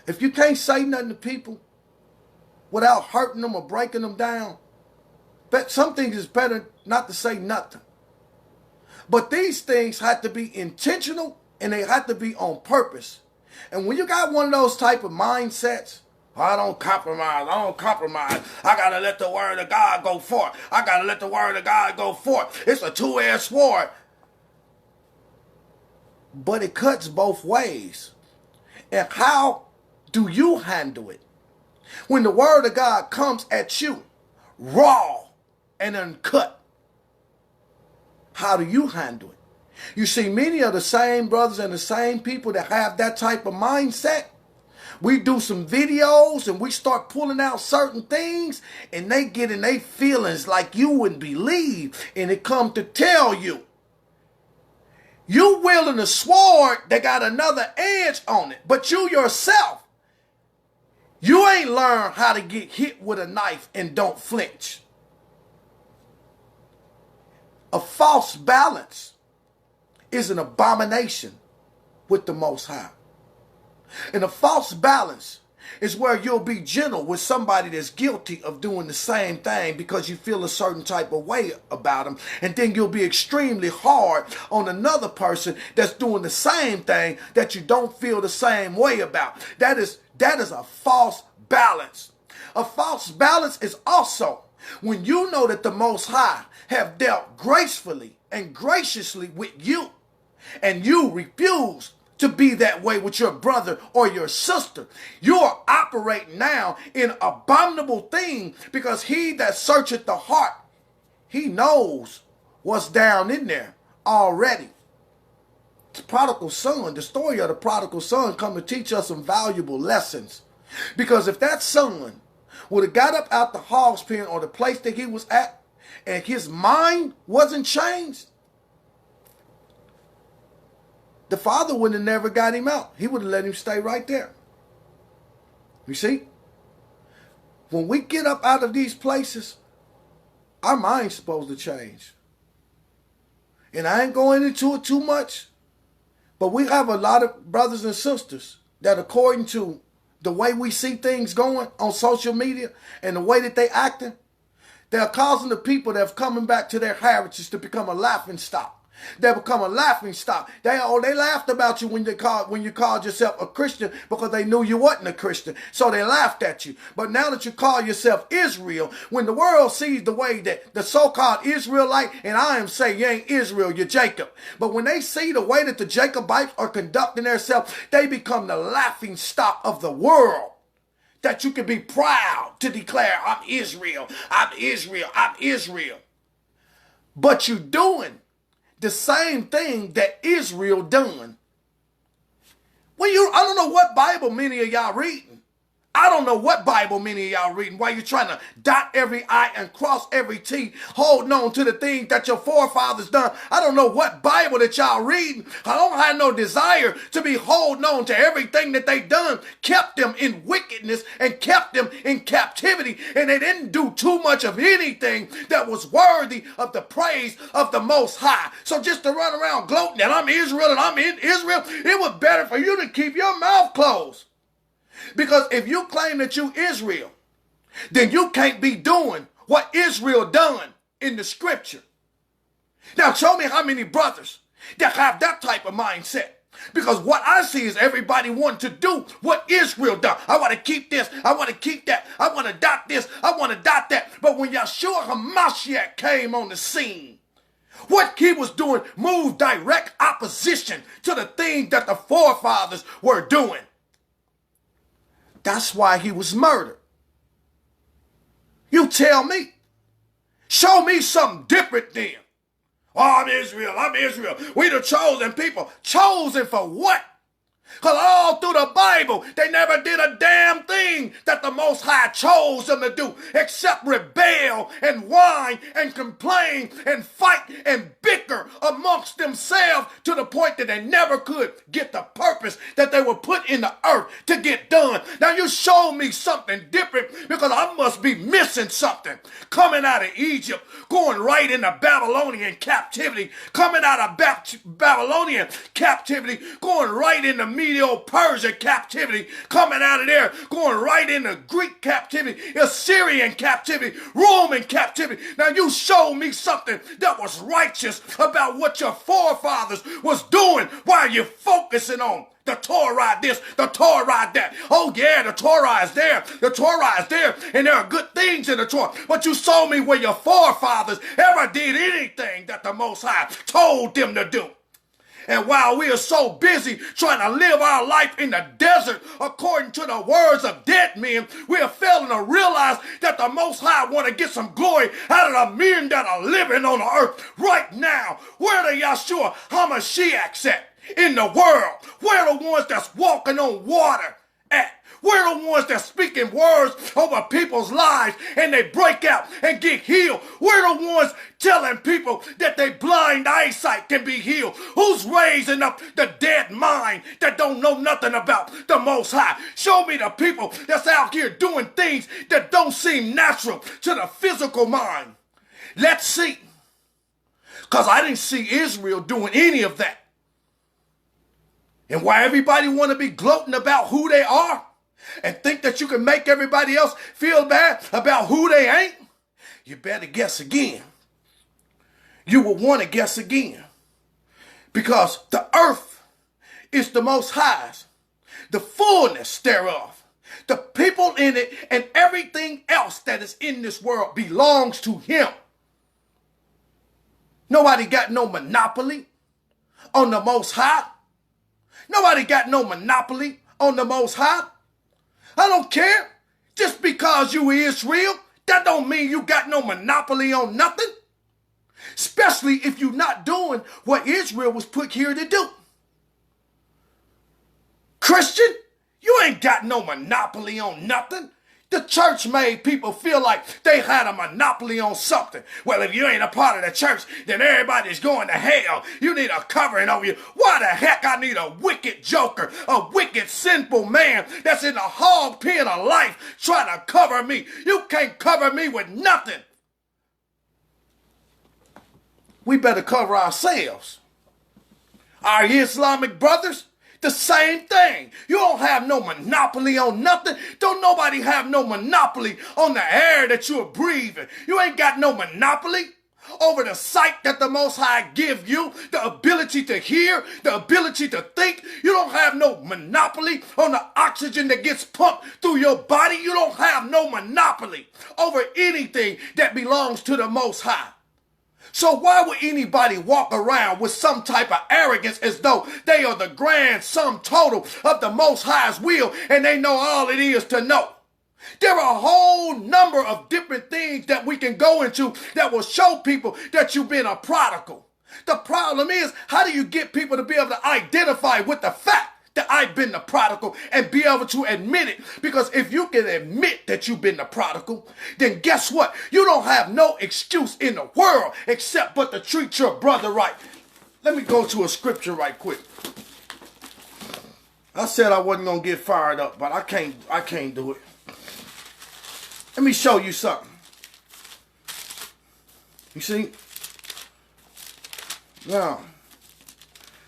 If you can't say nothing to people without hurting them or breaking them down, but some things is better not to say nothing. But these things have to be intentional and they have to be on purpose. And when you got one of those type of mindsets, I don't compromise. I got to let the word of God go forth. It's a two-edged sword. But it cuts both ways. And how do you handle it? When the word of God comes at you, raw and uncut, how do you handle it? You see, many of the same brothers and the same people that have that type of mindset, we do some videos and we start pulling out certain things and they get in their feelings like you wouldn't believe. And it come to tell you, you wielding a sword that got another edge on it. But you yourself, you ain't learned how to get hit with a knife and don't flinch. A false balance is an abomination with the Most High. And a false balance is where you'll be gentle with somebody that's guilty of doing the same thing because you feel a certain type of way about them. And then you'll be extremely hard on another person that's doing the same thing that you don't feel the same way about. That is a false balance. A false balance is also when you know that the Most High have dealt gracefully and graciously with you, and you refuse to be that way with your brother or your sister. You are operating now in abominable thing because he that searcheth the heart, he knows what's down in there already. The prodigal son, the story of the prodigal son come to teach us some valuable lessons. Because if that son would have got up out the hog's pen or the place that he was at and his mind wasn't changed, the father wouldn't have never got him out. He would have let him stay right there. You see? When we get up out of these places, our mind's supposed to change. And I ain't going into it too much, but we have a lot of brothers and sisters that according to the way we see things going on social media and the way that they acting, they're causing the people that have coming back to their heritage to become a laughing stock. They become a laughing stock. They laughed about you when you called yourself a Christian because they knew you wasn't a Christian. So they laughed at you. But now that you call yourself Israel, when the world sees the way that the so-called Israelite, and I am saying you ain't Israel, you're Jacob. But when they see the way that the Jacobites are conducting themselves, they become the laughing stock of the world. That you can be proud to declare, I'm Israel, I'm Israel, I'm Israel. But you doing the same thing that Israel done. I don't know what Bible many of y'all reading. I don't know what Bible many of y'all reading. Why you trying to dot every I and cross every T, holding on to the things that your forefathers done. I don't know what Bible that y'all reading. I don't have no desire to be holding on to everything that they done, kept them in wickedness and kept them in captivity. And they didn't do too much of anything that was worthy of the praise of the Most High. So just to run around gloating that I'm Israel and I'm in Israel, it was better for you to keep your mouth closed. Because if you claim that you Israel, then you can't be doing what Israel done in the scripture. Now show me how many brothers that have that type of mindset. Because what I see is everybody wanting to do what Israel done. I want to keep this. I want to keep that. I want to dot this. I want to dot that. But when Yeshua HaMashiach came on the scene, what he was doing moved direct opposition to the things that the forefathers were doing. That's why he was murdered. You tell me. Show me something different then. Oh, I'm Israel. I'm Israel. We the chosen people. Chosen for what? Because all through the Bible, they never did a damn thing that the Most High chose them to do except rebel and whine and complain and fight and bicker amongst themselves to the point that they never could get the purpose that they were put in the earth to get done. Now you showed me something different because I must be missing something. Coming out of Egypt, going right into Babylonian captivity, coming out of Babylonian captivity, going right into Medo-Persia captivity, coming out of there, going right into Greek captivity, Assyrian captivity, Roman captivity. Now you showed me something that was righteous about what your forefathers was doing while you're focusing on the Torah this, the Torah that. Oh yeah, the Torah is there. The Torah is there. And there are good things in the Torah. But you showed me where your forefathers ever did anything that the Most High told them to do. And while we are so busy trying to live our life in the desert according to the words of dead men, we are failing to realize that the Most High want to get some glory out of the men that are living on the earth right now. Where the Yahshua HaMashiachs at in the world? Where the ones that's walking on water at? We're the ones that's speaking words over people's lives and they break out and get healed. We're the ones telling people that their blind eyesight can be healed. Who's raising up the dead mind that don't know nothing about the Most High? Show me the people that's out here doing things that don't seem natural to the physical mind. Let's see. Because I didn't see Israel doing any of that. And why everybody want to be gloating about who they are and think that you can make everybody else feel bad about who they ain't, you better guess again. You will want to guess again. Because the earth is the Most High's, the fullness thereof. The people in it and everything else that is in this world belongs to Him. Nobody got no monopoly on the Most High. Nobody got no monopoly on the Most High. I don't care. Just because you Israel, that don't mean you got no monopoly on nothing. Especially if you're not doing what Israel was put here to do. Christian, you ain't got no monopoly on nothing. The church made people feel like they had a monopoly on something. Well, if you ain't a part of the church, then everybody's going to hell. You need a covering over you. Why the heck I need a wicked joker, a wicked sinful man that's in the hog pen of life trying to cover me? You can't cover me with nothing. We better cover ourselves. Our Islamic brothers, the same thing. You don't have no monopoly on nothing. Don't nobody have no monopoly on the air that you are breathing. You ain't got no monopoly over the sight that the Most High give you, the ability to hear, the ability to think. You don't have no monopoly on the oxygen that gets pumped through your body. You don't have no monopoly over anything that belongs to the Most High. So why would anybody walk around with some type of arrogance as though they are the grand sum total of the Most High's will and they know all it is to know? There are a whole number of different things that we can go into that will show people that you've been a prodigal. The problem is, how do you get people to be able to identify with the fact that I've been the prodigal and be able to admit it? Because if you can admit that you've been the prodigal, then guess what? You don't have no excuse in the world except but to treat your brother right. Let me go to a scripture right quick. I said I wasn't going to get fired up, but I can't do it. Let me show you something. You see? Now,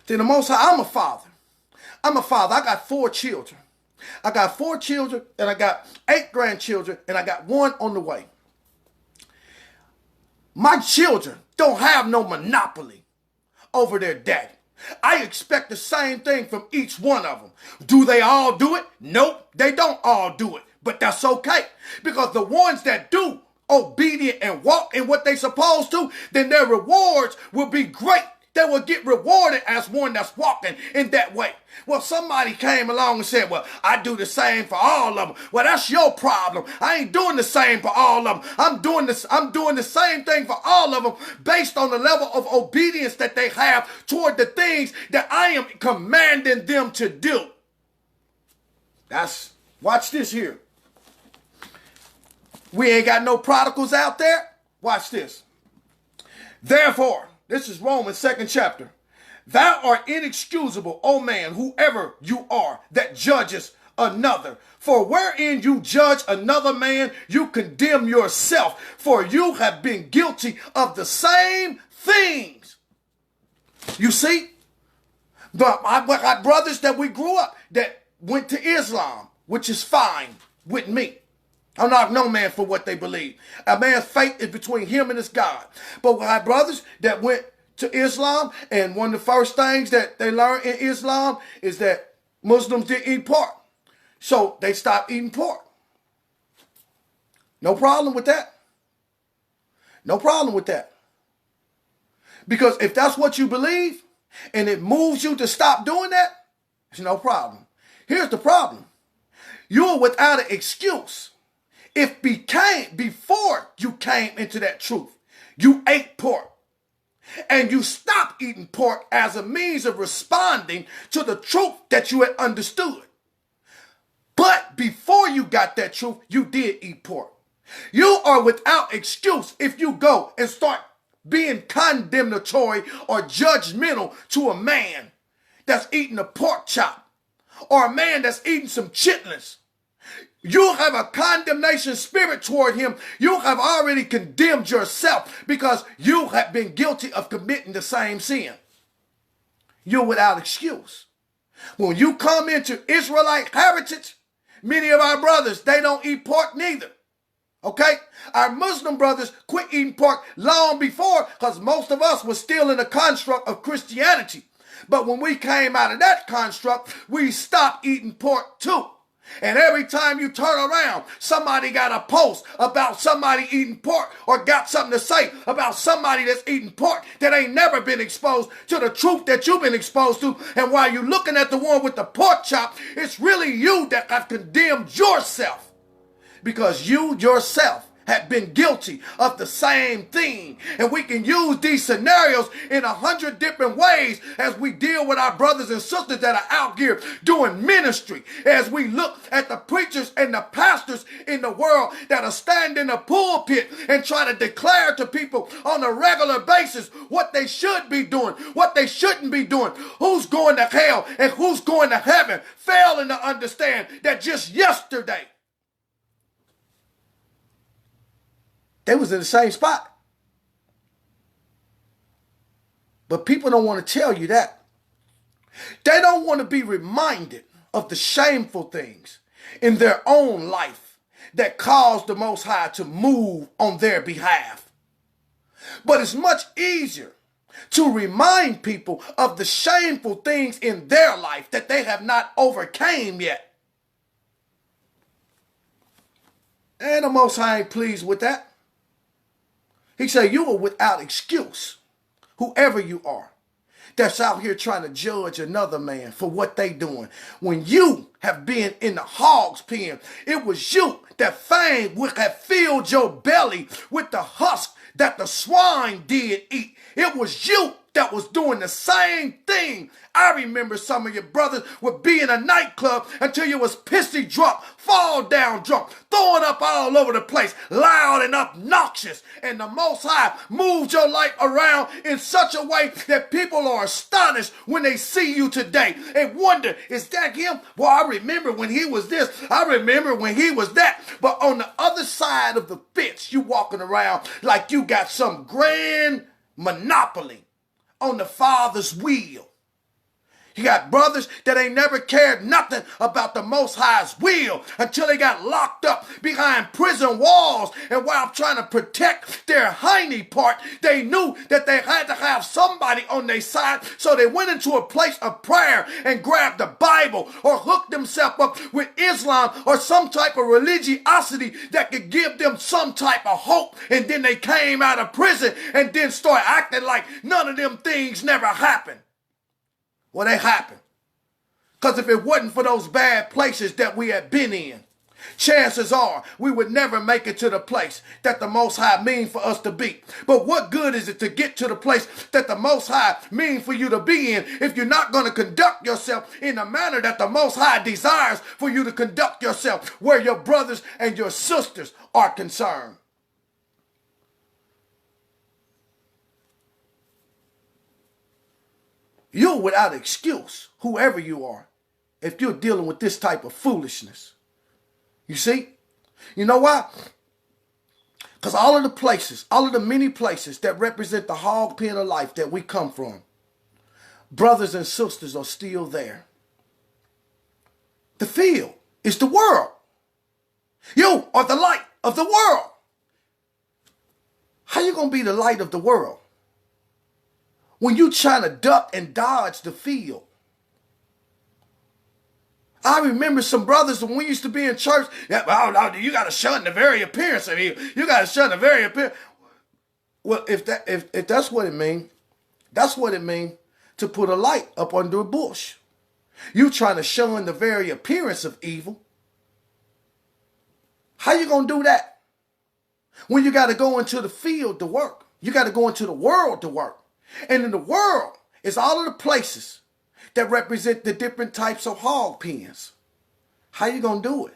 the Most High, I'm a father. I got 4 children. I got 4 children and I got 8 grandchildren and I got 1 on the way. My children don't have no monopoly over their daddy. I expect the same thing from each one of them. Do they all do it? Nope, they don't all do it. But that's okay. Because the ones that do obedient and walk in what they supposed to, then their rewards will be great. they will get rewarded as one that's walking in that way. Well, somebody came along and said, well, I do the same for all of them. Well, that's your problem. I ain't doing the same for all of them. I'm doing the same thing for all of them based on the level of obedience that they have toward the things that I am commanding them to do. Watch this here. We ain't got no prodigals out there. Watch this. Therefore, this is Romans 2nd chapter. Thou art inexcusable, O man, whoever you are, that judges another. For wherein you judge another man, you condemn yourself, for you have been guilty of the same things. You see? But I got brothers that we grew up that went to Islam, which is fine with me. I knock no man for what they believe. A man's fate is between him and his God. But we have brothers that went to Islam, and one of the first things that they learned in Islam is that Muslims didn't eat pork. So they stopped eating pork. No problem with that. No problem with that. Because if that's what you believe, and it moves you to stop doing that, it's no problem. Here's the problem. You're without an excuse. If before you came into that truth, you ate pork and you stopped eating pork as a means of responding to the truth that you had understood. But before you got that truth, you did eat pork. You are without excuse if you go and start being condemnatory or judgmental to a man that's eating a pork chop or a man that's eating some chitlins. You have a condemnation spirit toward him. You have already condemned yourself because you have been guilty of committing the same sin. You're without excuse. When you come into Israelite heritage, many of our brothers, they don't eat pork neither. Okay? Our Muslim brothers quit eating pork long before because most of us were still in the construct of Christianity. But when we came out of that construct, we stopped eating pork too. And every time you turn around, somebody got a post about somebody eating pork or got something to say about somebody that's eating pork that ain't never been exposed to the truth that you've been exposed to. And while you're looking at the one with the pork chop, it's really you that have condemned yourself because you yourself have been guilty of the same thing. And we can use these scenarios in 100 different ways as we deal with our brothers and sisters that are out here doing ministry. As we look at the preachers and the pastors in the world that are standing in the pulpit and try to declare to people on a regular basis what they should be doing, what they shouldn't be doing, who's going to hell and who's going to heaven, failing to understand that just yesterday they was in the same spot. But people don't want to tell you that. They don't want to be reminded of the shameful things in their own life that caused the Most High to move on their behalf. But it's much easier to remind people of the shameful things in their life that they have not overcame yet. And the Most High ain't pleased with that. He said, you are without excuse, whoever you are, that's out here trying to judge another man for what they doing. When you have been in the hog's pen, it was you that fain would have filled your belly with the husk that the swine did eat. It was you that was doing the same thing. I remember some of your brothers would be in a nightclub until you was pissy drunk, fall down drunk, throwing up all over the place, loud and obnoxious. And the Most High moved your life around in such a way that people are astonished when they see you today and wonder, is that him? Well, I remember when he was this. I remember when he was that. But on the other side of the fence, you walking around like you got some grand monopoly on the Father's wheel. You got brothers that ain't never cared nothing about the Most High's will until they got locked up behind prison walls. And while trying to protect their hiney part, they knew that they had to have somebody on their side. So they went into a place of prayer and grabbed the Bible or hooked themselves up with Islam or some type of religiosity that could give them some type of hope. And then they came out of prison and then started acting like none of them things never happened. Well, they happened. Because if it wasn't for those bad places that we had been in, chances are we would never make it to the place that the Most High mean for us to be. But what good is it to get to the place that the Most High mean for you to be in if you're not going to conduct yourself in the manner that the Most High desires for you to conduct yourself, where your brothers and your sisters are concerned? You're without excuse, whoever you are, if you're dealing with this type of foolishness. You see? You know why? Because all of the many places that represent the hog pen of life that we come from, brothers and sisters are still there. The field is the world. You are the light of the world. How you going to be the light of the world when you trying to duck and dodge the field? I remember some brothers when we used to be in church. Yeah, you got to shun the very appearance of evil. You got to shun the very appearance. Well, if that's what it means, that's what it means to put a light up under a bush. You trying to shun the very appearance of evil. How you gonna do that when you got to go into the field to work? You got to go into the world to work. And in the world is all of the places that represent the different types of hog pens. How you going to do it?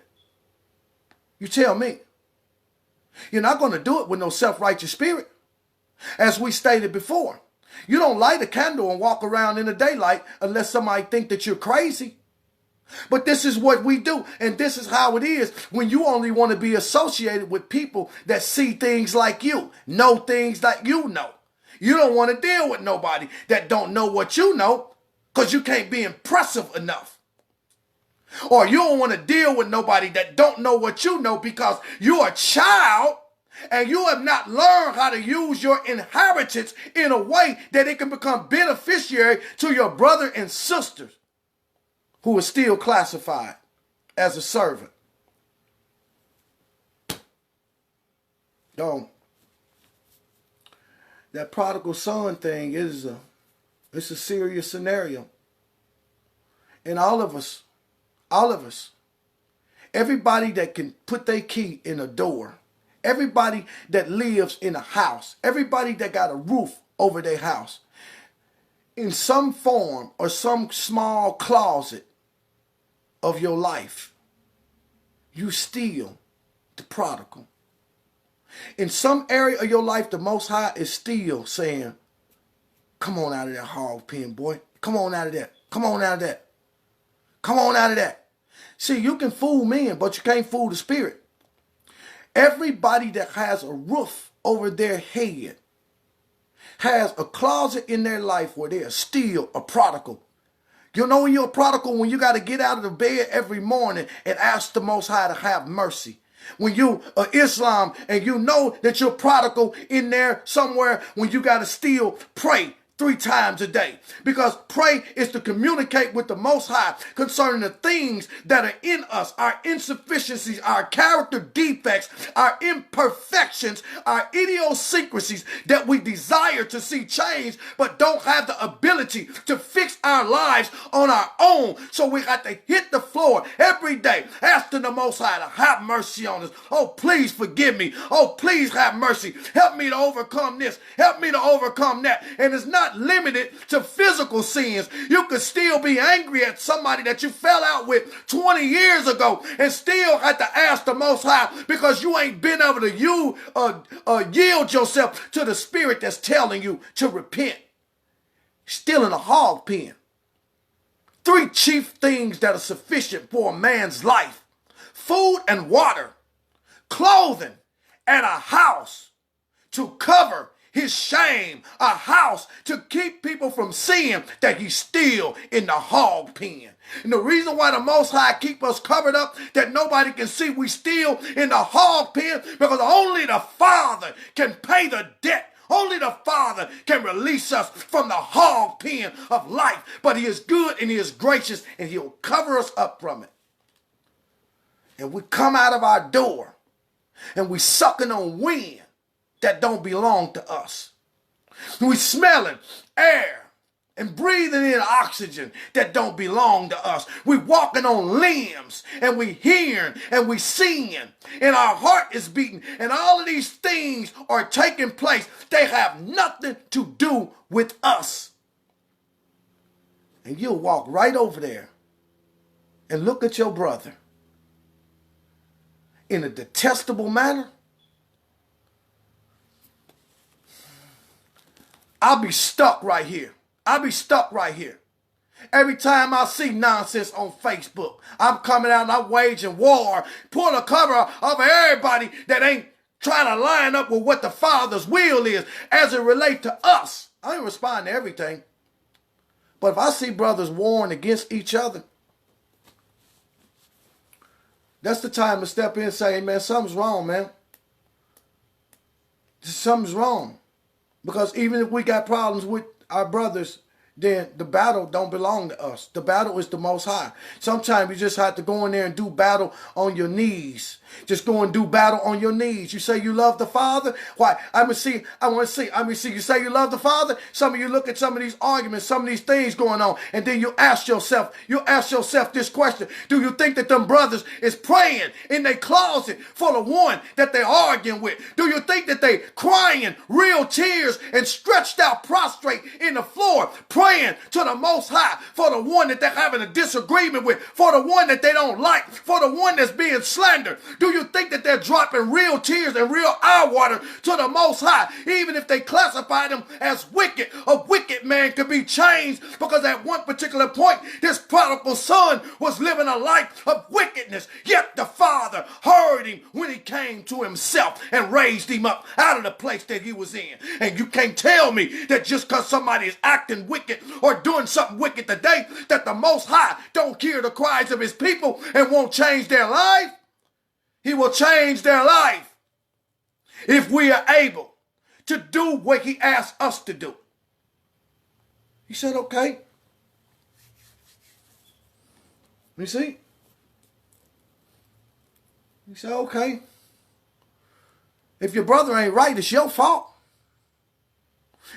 You tell me. You're not going to do it with no self-righteous spirit. As we stated before, you don't light a candle and walk around in the daylight unless somebody think that you're crazy. But this is what we do, and this is how it is when you only want to be associated with people that see things like you, know things like you know. You don't want to deal with nobody that don't know what you know because you can't be impressive enough. Or you don't want to deal with nobody that don't know what you know because you're a child and you have not learned how to use your inheritance in a way that it can become beneficiary to your brother and sisters who are still classified as a servant. That prodigal son thing it's a serious scenario. And all of us, everybody that can put their key in a door, everybody that lives in a house, everybody that got a roof over their house, in some form or some small closet of your life, you still the prodigal. In some area of your life, the Most High is still saying, come on out of that hog pen, boy. Come on out of that. Come on out of that. Come on out of that. See, you can fool men, but you can't fool the spirit. Everybody that has a roof over their head has a closet in their life where they're still a prodigal. You know when you're a prodigal, when you got to get out of the bed every morning and ask the Most High to have mercy. When you are Islam and you know that you're prodigal in there somewhere, when you got to still pray 3 times a day. Because pray is to communicate with the Most High concerning the things that are in us, our insufficiencies, our character defects, our imperfections, our idiosyncrasies that we desire to see change, but don't have the ability to fix our lives on our own. So we got to hit the floor every day, asking the Most High to have mercy on us. Oh, please forgive me. Oh, please have mercy. Help me to overcome this. Help me to overcome that. And it's not limited to physical sins. You could still be angry at somebody that you fell out with 20 years ago and still have to ask the Most High because you ain't been able to yield yourself to the spirit that's telling you to repent. Still in a hog pen. 3 chief things that are sufficient for a man's life: food and water, clothing, and a house to cover his shame, a house to keep people from seeing that he's still in the hog pen. And the reason why the Most High keep us covered up, that nobody can see we still in the hog pen, because only the Father can pay the debt. Only the Father can release us from the hog pen of life. But he is good and he is gracious and he'll cover us up from it. And we come out of our door and we sucking on wind that don't belong to us. We smelling air and breathing in oxygen that don't belong to us. We walking on limbs and we hearing and we seeing and our heart is beating and all of these things are taking place. They have nothing to do with us. And you'll walk right over there and look at your brother in a detestable manner. I'll be stuck right here. I'll be stuck right here. Every time I see nonsense on Facebook, I'm coming out and I'm waging war, pulling a cover off of everybody that ain't trying to line up with what the Father's will is as it relates to us. I ain't responding to everything. But if I see brothers warring against each other, that's the time to step in and say, hey, man, something's wrong, man. Something's wrong. Because even if we got problems with our brothers, then the battle don't belong to us. The battle is the Most High. Sometimes you just have to go in there and do battle on your knees. Just go and do battle on your knees. You say you love the Father? Why? I want to see. You say you love the Father? Some of you look at some of these arguments, some of these things going on, and then you ask yourself this question. Do you think that them brothers is praying in their closet for the one that they're arguing with? Do you think that they crying real tears and stretched out prostrate in the floor, praying to the Most High for the one that they're having a disagreement with, for the one that they don't like, for the one that's being slandered? Do you think that they're dropping real tears and real eye water to the Most High, even if they classify them as wicked? A wicked man could be changed because at one particular point, this prodigal son was living a life of wickedness. Yet the Father heard him when he came to himself and raised him up out of the place that he was in. And you can't tell me that just because somebody is acting wicked or doing something wicked today, that the Most High don't hear the cries of his people and won't change their life. He will change their life if we are able to do what he asked us to do. He said, okay. You see? He said, okay. If your brother ain't right, it's your fault.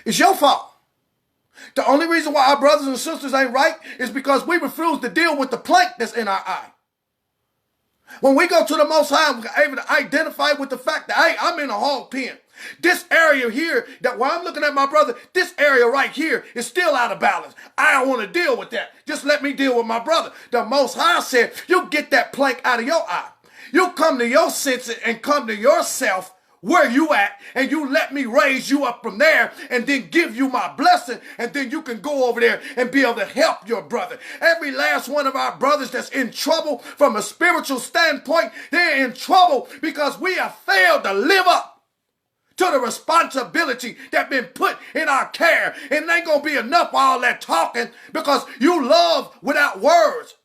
It's your fault. The only reason why our brothers and sisters ain't right is because we refuse to deal with the plank that's in our eye. When we go to the Most High, we're able to identify with the fact that, hey, I'm in a hog pen. This area here, that while I'm looking at my brother, this area right here is still out of balance. I don't want to deal with that. Just let me deal with my brother. The Most High said, you get that plank out of your eye. You come to your senses and come to yourself where you at, and you let me raise you up from there and then give you my blessing, and then you can go over there and be able to help your brother. Every last one of our brothers that's in trouble from a spiritual standpoint, they're in trouble because we have failed to live up to the responsibility that's been put in our care. And it ain't gonna be enough for all that talking, because you love without words.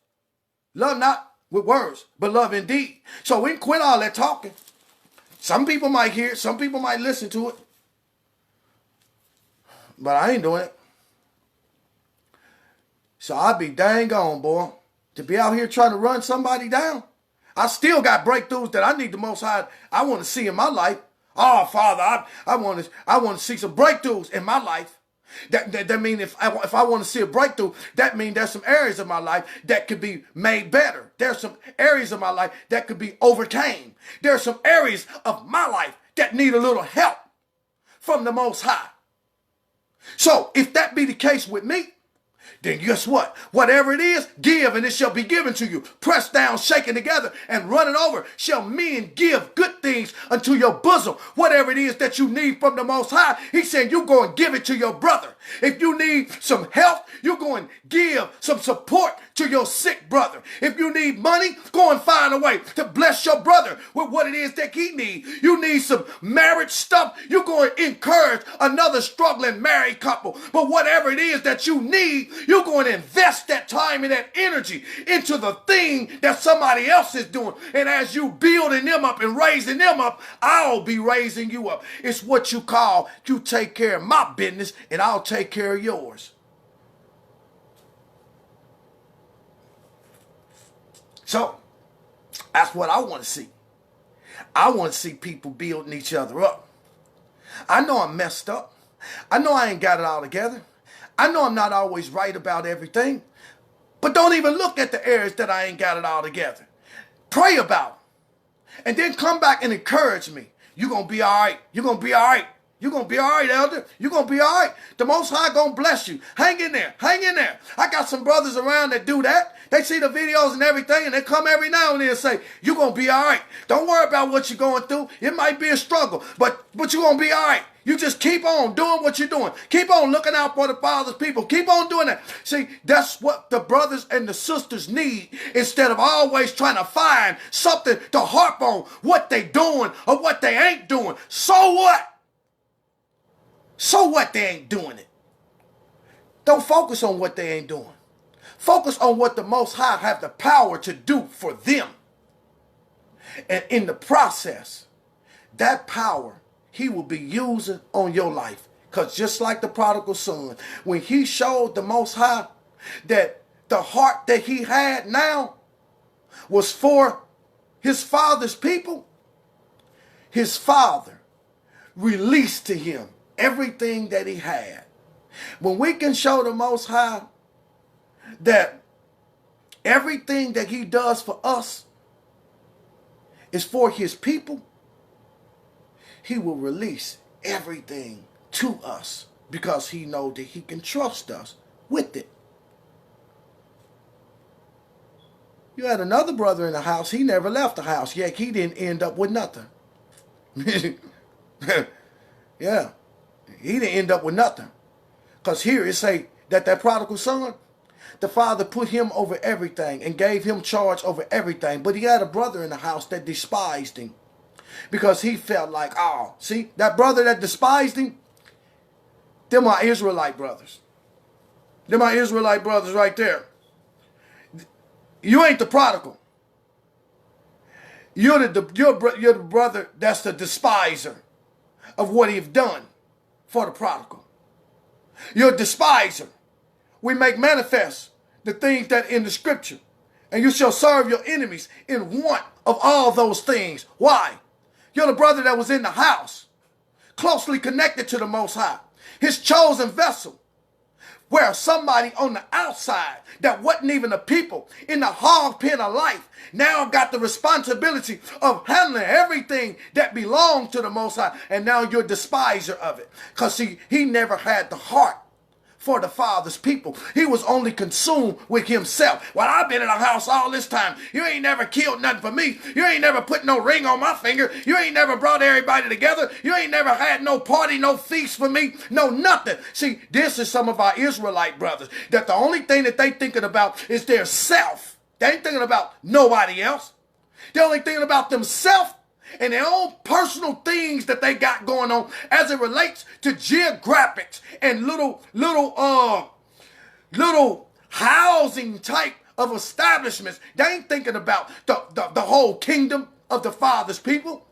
Love not with words, but love indeed. So we can quit all that talking. Some people might hear it. Some people might listen to it. But I ain't doing it. So I'll be dang on, boy, to be out here trying to run somebody down. I still got breakthroughs that I need the Most High. I want to see in my life. Oh, Father, I want to see some breakthroughs in my life. That means if I want to see a breakthrough, that means there's some areas of my life that could be made better. There's some areas of my life that could be overcame. There's some areas of my life that need a little help from the Most High. So if that be the case with me, then guess what? Whatever it is, give, and it shall be given to you. Pressed down, shaken together, and running over, shall men give good things unto your bosom. Whatever it is that you need from the Most High, he said you go and give it to your brother. If you need some help, you go and give some support to your sick brother. If you need money, go and find a way to bless your brother with what it is that he needs. You need some marriage stuff, you go and encourage another struggling married couple. But whatever it is that you need, you're going to invest that time and that energy into the thing that somebody else is doing. And as you building them up and raising them up, I'll be raising you up. It's what you call, you take care of my business and I'll take care of yours. So that's what I want to see. I want to see people building each other up. I know I'm messed up. I know I ain't got it all together. I know I'm not always right about everything. But don't even look at the areas that I ain't got it all together. Pray about it. And then come back and encourage me. You're going to be all right. You're going to be all right. You're going to be all right, elder. You're going to be all right. The Most High going to bless you. Hang in there. Hang in there. I got some brothers around that do that. They see the videos and everything, and they come every now and then and say, you're going to be all right. Don't worry about what you're going through. It might be a struggle, but you're going to be all right. You just keep on doing what you're doing. Keep on looking out for the Father's people. Keep on doing that. See, that's what the brothers and the sisters need, instead of always trying to find something to harp on what they doing or what they ain't doing. So what? So what they ain't doing it? Don't focus on what they ain't doing. Focus on what the Most High have the power to do for them. And in the process, that power he will be using on your life. Because just like the prodigal son, when he showed the Most High that the heart that he had now was for his father's people, his father released to him everything that he had. When we can show the Most High that everything that he does for us is for his people, he will release everything to us because he knows that he can trust us with it. You had another brother in the house, he never left the house, yet he didn't end up with nothing. Yeah. He didn't end up with nothing. Because here it say that prodigal son, the father put him over everything and gave him charge over everything. But he had a brother in the house that despised him. Because he felt like, oh, see, that brother that despised him, they're my Israelite brothers. They're my Israelite brothers right there. You ain't the prodigal. You're the brother that's the despiser of what he's done for the prodigal. You're a despiser. We make manifest the things that in the scripture. And you shall serve your enemies in want of all those things. Why? You're the brother that was in the house, closely connected to the Most High, his chosen vessel. Where somebody on the outside that wasn't even a people in the hog pen of life now got the responsibility of handling everything that belonged to the Most High. And now you're a despiser of it. Because see, he never had the heart for the Father's people. He was only consumed with himself. Well, I've been in a house all this time. You ain't never killed nothing for me. You ain't never put no ring on my finger. You ain't never brought everybody together. You ain't never had no party, no feast for me. No nothing. See, this is some of our Israelite brothers that the only thing that they thinking about is their self. They ain't thinking about nobody else. They're only thinking about themselves and their own personal things that they got going on as it relates to geographics and little housing type of establishments. They ain't thinking about the whole kingdom of the Father's people.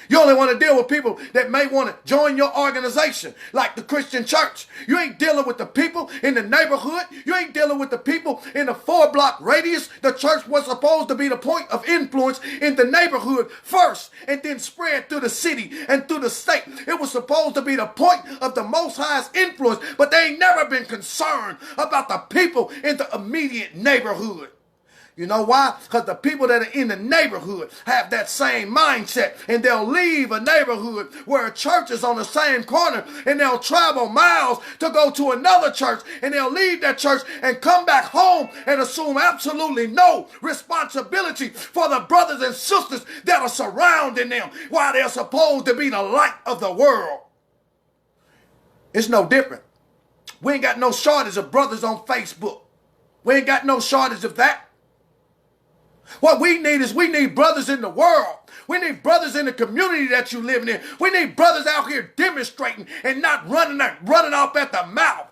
You only want to deal with people that may want to join your organization, like the Christian church. You ain't dealing with the people in the neighborhood. You ain't dealing with the people in the 4-block radius. The church was supposed to be the point of influence in the neighborhood first, and then spread through the city and through the state. It was supposed to be the point of the Most High's influence, but they ain't never been concerned about the people in the immediate neighborhood. You know why? Because the people that are in the neighborhood have that same mindset, and they'll leave a neighborhood where a church is on the same corner, and they'll travel miles to go to another church, and they'll leave that church and come back home and assume absolutely no responsibility for the brothers and sisters that are surrounding them while they're supposed to be the light of the world. It's no different. We ain't got no shortage of brothers on Facebook. We ain't got no shortage of that. What we need brothers in the world. We need brothers in the community that you living in. We need brothers out here demonstrating and not running off at the mouth.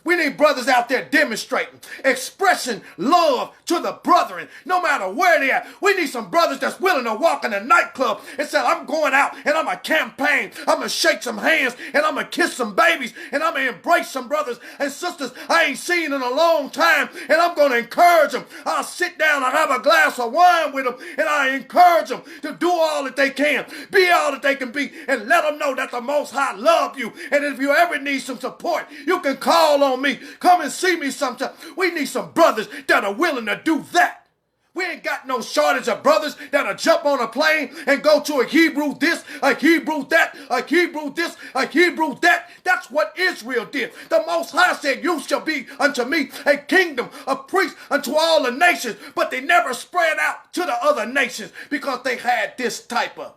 We need brothers out there demonstrating, expressing love to the brethren, no matter where they are. We need some brothers that's willing to walk in a nightclub and say, I'm going out and I'm going to campaign. I'm going to shake some hands and I'm going to kiss some babies and I'm going to embrace some brothers and sisters I ain't seen in a long time, and I'm going to encourage them. I'll sit down and have a glass of wine with them, and I encourage them to do all that they can, be all that they can be, and let them know that the Most High love you. And if you ever need some support, you can call on me. Come and see me sometime. We need some brothers that are willing to do that. We ain't got no shortage of brothers that'll jump on a plane and go to a Hebrew this, a Hebrew that, a Hebrew this, a Hebrew that. That's what Israel did. The Most High said, you shall be unto me a kingdom, a priest unto all the nations. But they never spread out to the other nations because they had this type of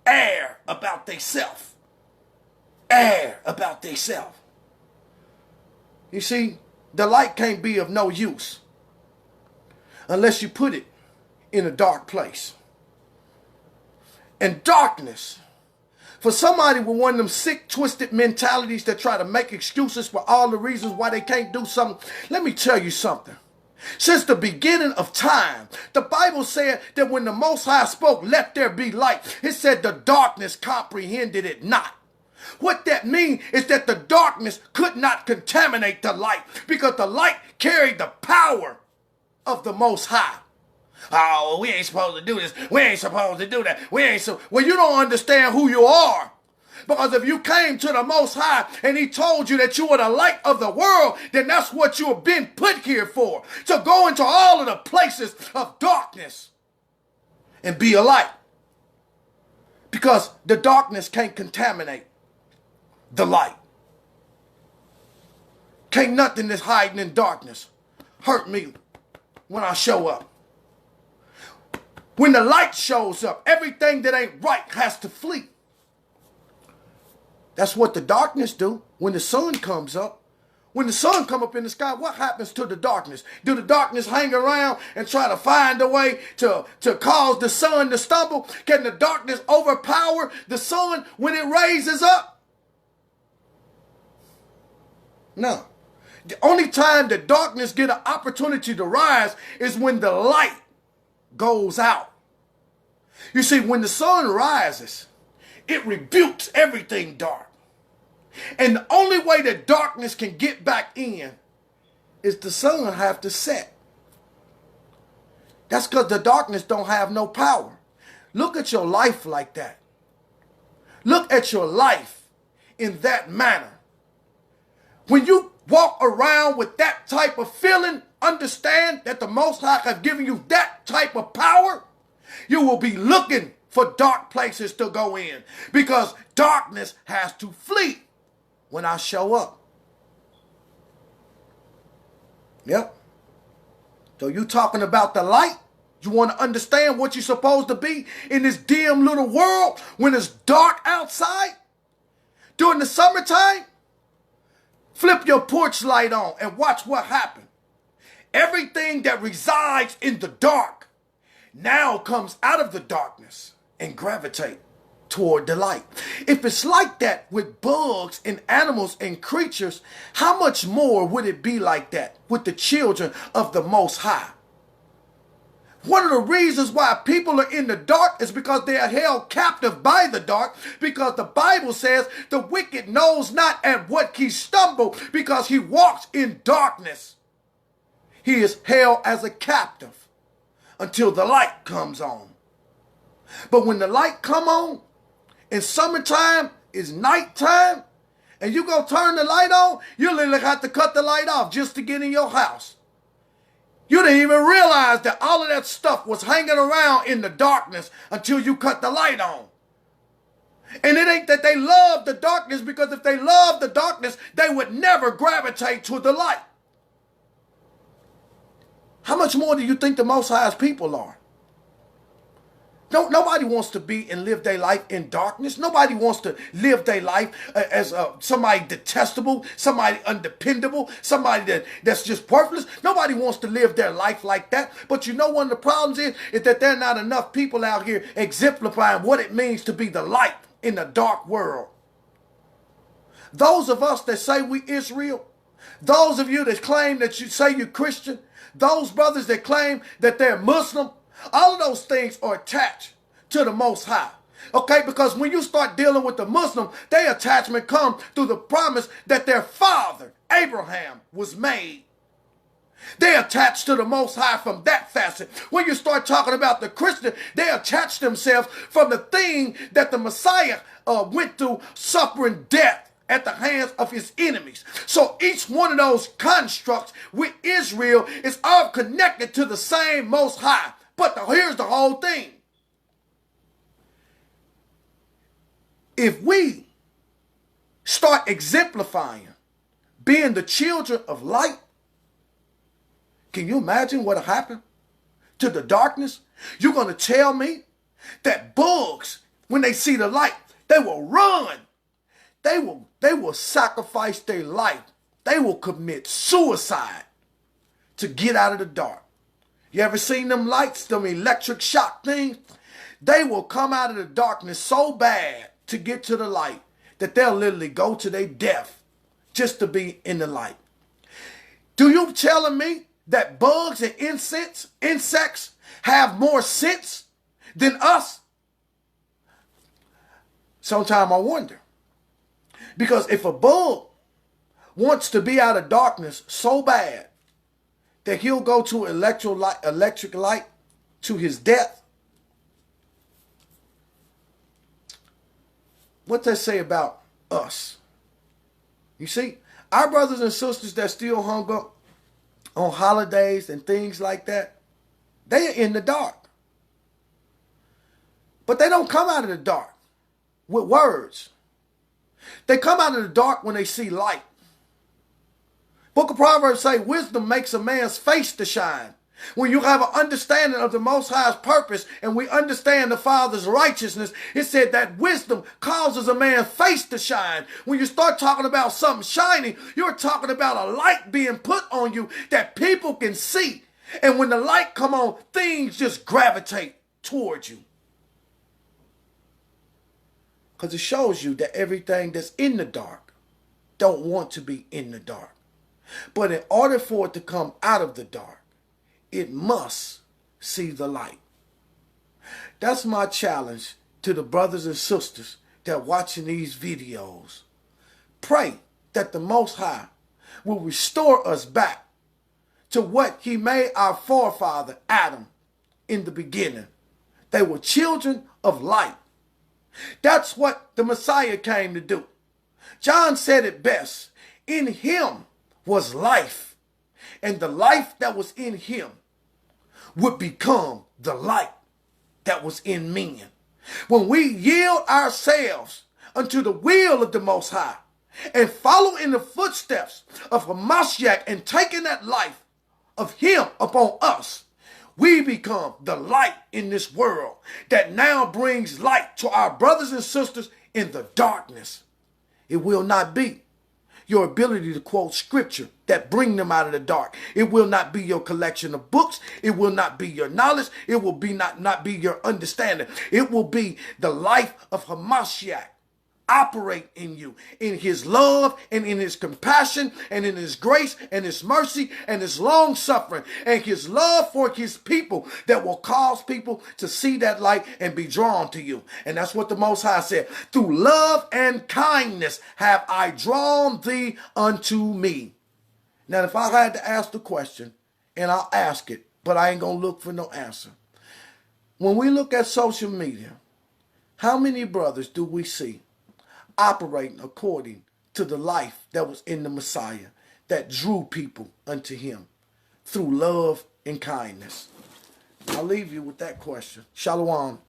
air about theyself. Air about theyself. You see, the light can't be of no use unless you put it in a dark place. And darkness, for somebody with one of them sick, twisted mentalities that try to make excuses for all the reasons why they can't do something, let me tell you something. Since the beginning of time, the Bible said that when the Most High spoke, let there be light, it said the darkness comprehended it not. What that means is that the darkness could not contaminate the light because the light carried the power of the Most High. Oh, we ain't supposed to do this. We ain't supposed to do that. Well, you don't understand who you are. Because if you came to the Most High and he told you that you were the light of the world, then that's what you have been put here for. To go into all of the places of darkness and be a light. Because the darkness can't contaminate the light. Can't nothing that's hiding in darkness hurt me when I show up. When the light shows up, everything that ain't right has to flee. That's what the darkness do when the sun comes up. When the sun come up in the sky, what happens to the darkness? Do the darkness hang around and try to find a way to cause the sun to stumble? Can the darkness overpower the sun when it raises up? No. The only time the darkness get an opportunity to rise is when the light goes out. You see, when the sun rises, it rebukes everything dark. And the only way that darkness can get back in is the sun have to set. That's because the darkness don't have no power. Look at your life like that. Look at your life in that manner. When you walk around with that type of feeling, understand that the Most High has given you that type of power. You will be looking for dark places to go in because darkness has to flee when I show up. Yep. So you talking about the light? You want to understand what you're supposed to be in this dim little world when it's dark outside? During the summertime? Flip your porch light on and watch what happens. Everything that resides in the dark now comes out of the darkness and gravitate toward the light. If it's like that with bugs and animals and creatures, how much more would it be like that with the children of the Most High? One of the reasons why people are in the dark is because they are held captive by the dark, because the Bible says the wicked knows not at what he stumbled because he walks in darkness. He is held as a captive until the light comes on. But when the light come on, in summertime is nighttime, and you go turn the light on, you literally have to cut the light off just to get in your house. You didn't even realize that all of that stuff was hanging around in the darkness until you cut the light on. And it ain't that they love the darkness, because if they loved the darkness, they would never gravitate to the light. How much more do you think the Most High's people are? Nobody wants to be and live their life in darkness. Nobody wants to live their life as somebody detestable, somebody undependable, somebody that's just worthless. Nobody wants to live their life like that. But you know, one of the problems is that there are not enough people out here exemplifying what it means to be the light in the dark world. Those of us that say we Israel, those of you that claim that you say you're Christian, those brothers that claim that they're Muslim, all of those things are attached to the Most High. Okay, because when you start dealing with the Muslim, their attachment comes through the promise that their father, Abraham, was made. They attach to the Most High from that facet. When you start talking about the Christian, they attach themselves from the thing that the Messiah went through, suffering death at the hands of his enemies. So each one of those constructs with Israel is all connected to the same Most High. But here's the whole thing. If we start exemplifying being the children of light, can you imagine what'll happen to the darkness? You're going to tell me that bugs, when they see the light, they will run. They will sacrifice their life. They will commit suicide to get out of the dark. You ever seen them lights, them electric shock things? They will come out of the darkness so bad to get to the light that they'll literally go to their death just to be in the light. Do you telling me that bugs and insects have more sense than us? Sometimes I wonder. Because if a bug wants to be out of darkness so bad that he'll go to electric light to his death, what they say about us? You see, our brothers and sisters that still hung up on holidays and things like that, they are in the dark. But they don't come out of the dark with words. They come out of the dark when they see light. Book of Proverbs say wisdom makes a man's face to shine. When you have an understanding of the Most High's purpose and we understand the Father's righteousness, it said that wisdom causes a man's face to shine. When you start talking about something shining, you're talking about a light being put on you that people can see. And when the light come on, things just gravitate towards you. Because it shows you that everything that's in the dark don't want to be in the dark. But in order for it to come out of the dark, it must see the light. That's my challenge to the brothers and sisters that are watching these videos. Pray that the Most High will restore us back to what he made our forefather Adam in the beginning. They were children of light. That's what the Messiah came to do. John said it best. In him was life, and the life that was in him would become the light that was in men. When we yield ourselves unto the will of the Most High and follow in the footsteps of Hamashiach and taking that life of him upon us, we become the light in this world that now brings light to our brothers and sisters in the darkness. It will not be your ability to quote scripture that bring them out of the dark. It will not be your collection of books. It will not be your knowledge. It will be not be your understanding. It will be the life of Hamashiach operate in you, in his love and in his compassion and in his grace and his mercy and his long suffering and his love for his people that will cause people to see that light and be drawn to you. And that's what the Most High said. Through love and kindness have I drawn thee unto me. Now, if I had to ask the question, and I'll ask it, but I ain't going to look for no answer. When we look at social media, how many brothers do we see operating according to the life that was in the Messiah that drew people unto him through love in kindness? I'll leave you with that question. Shalom.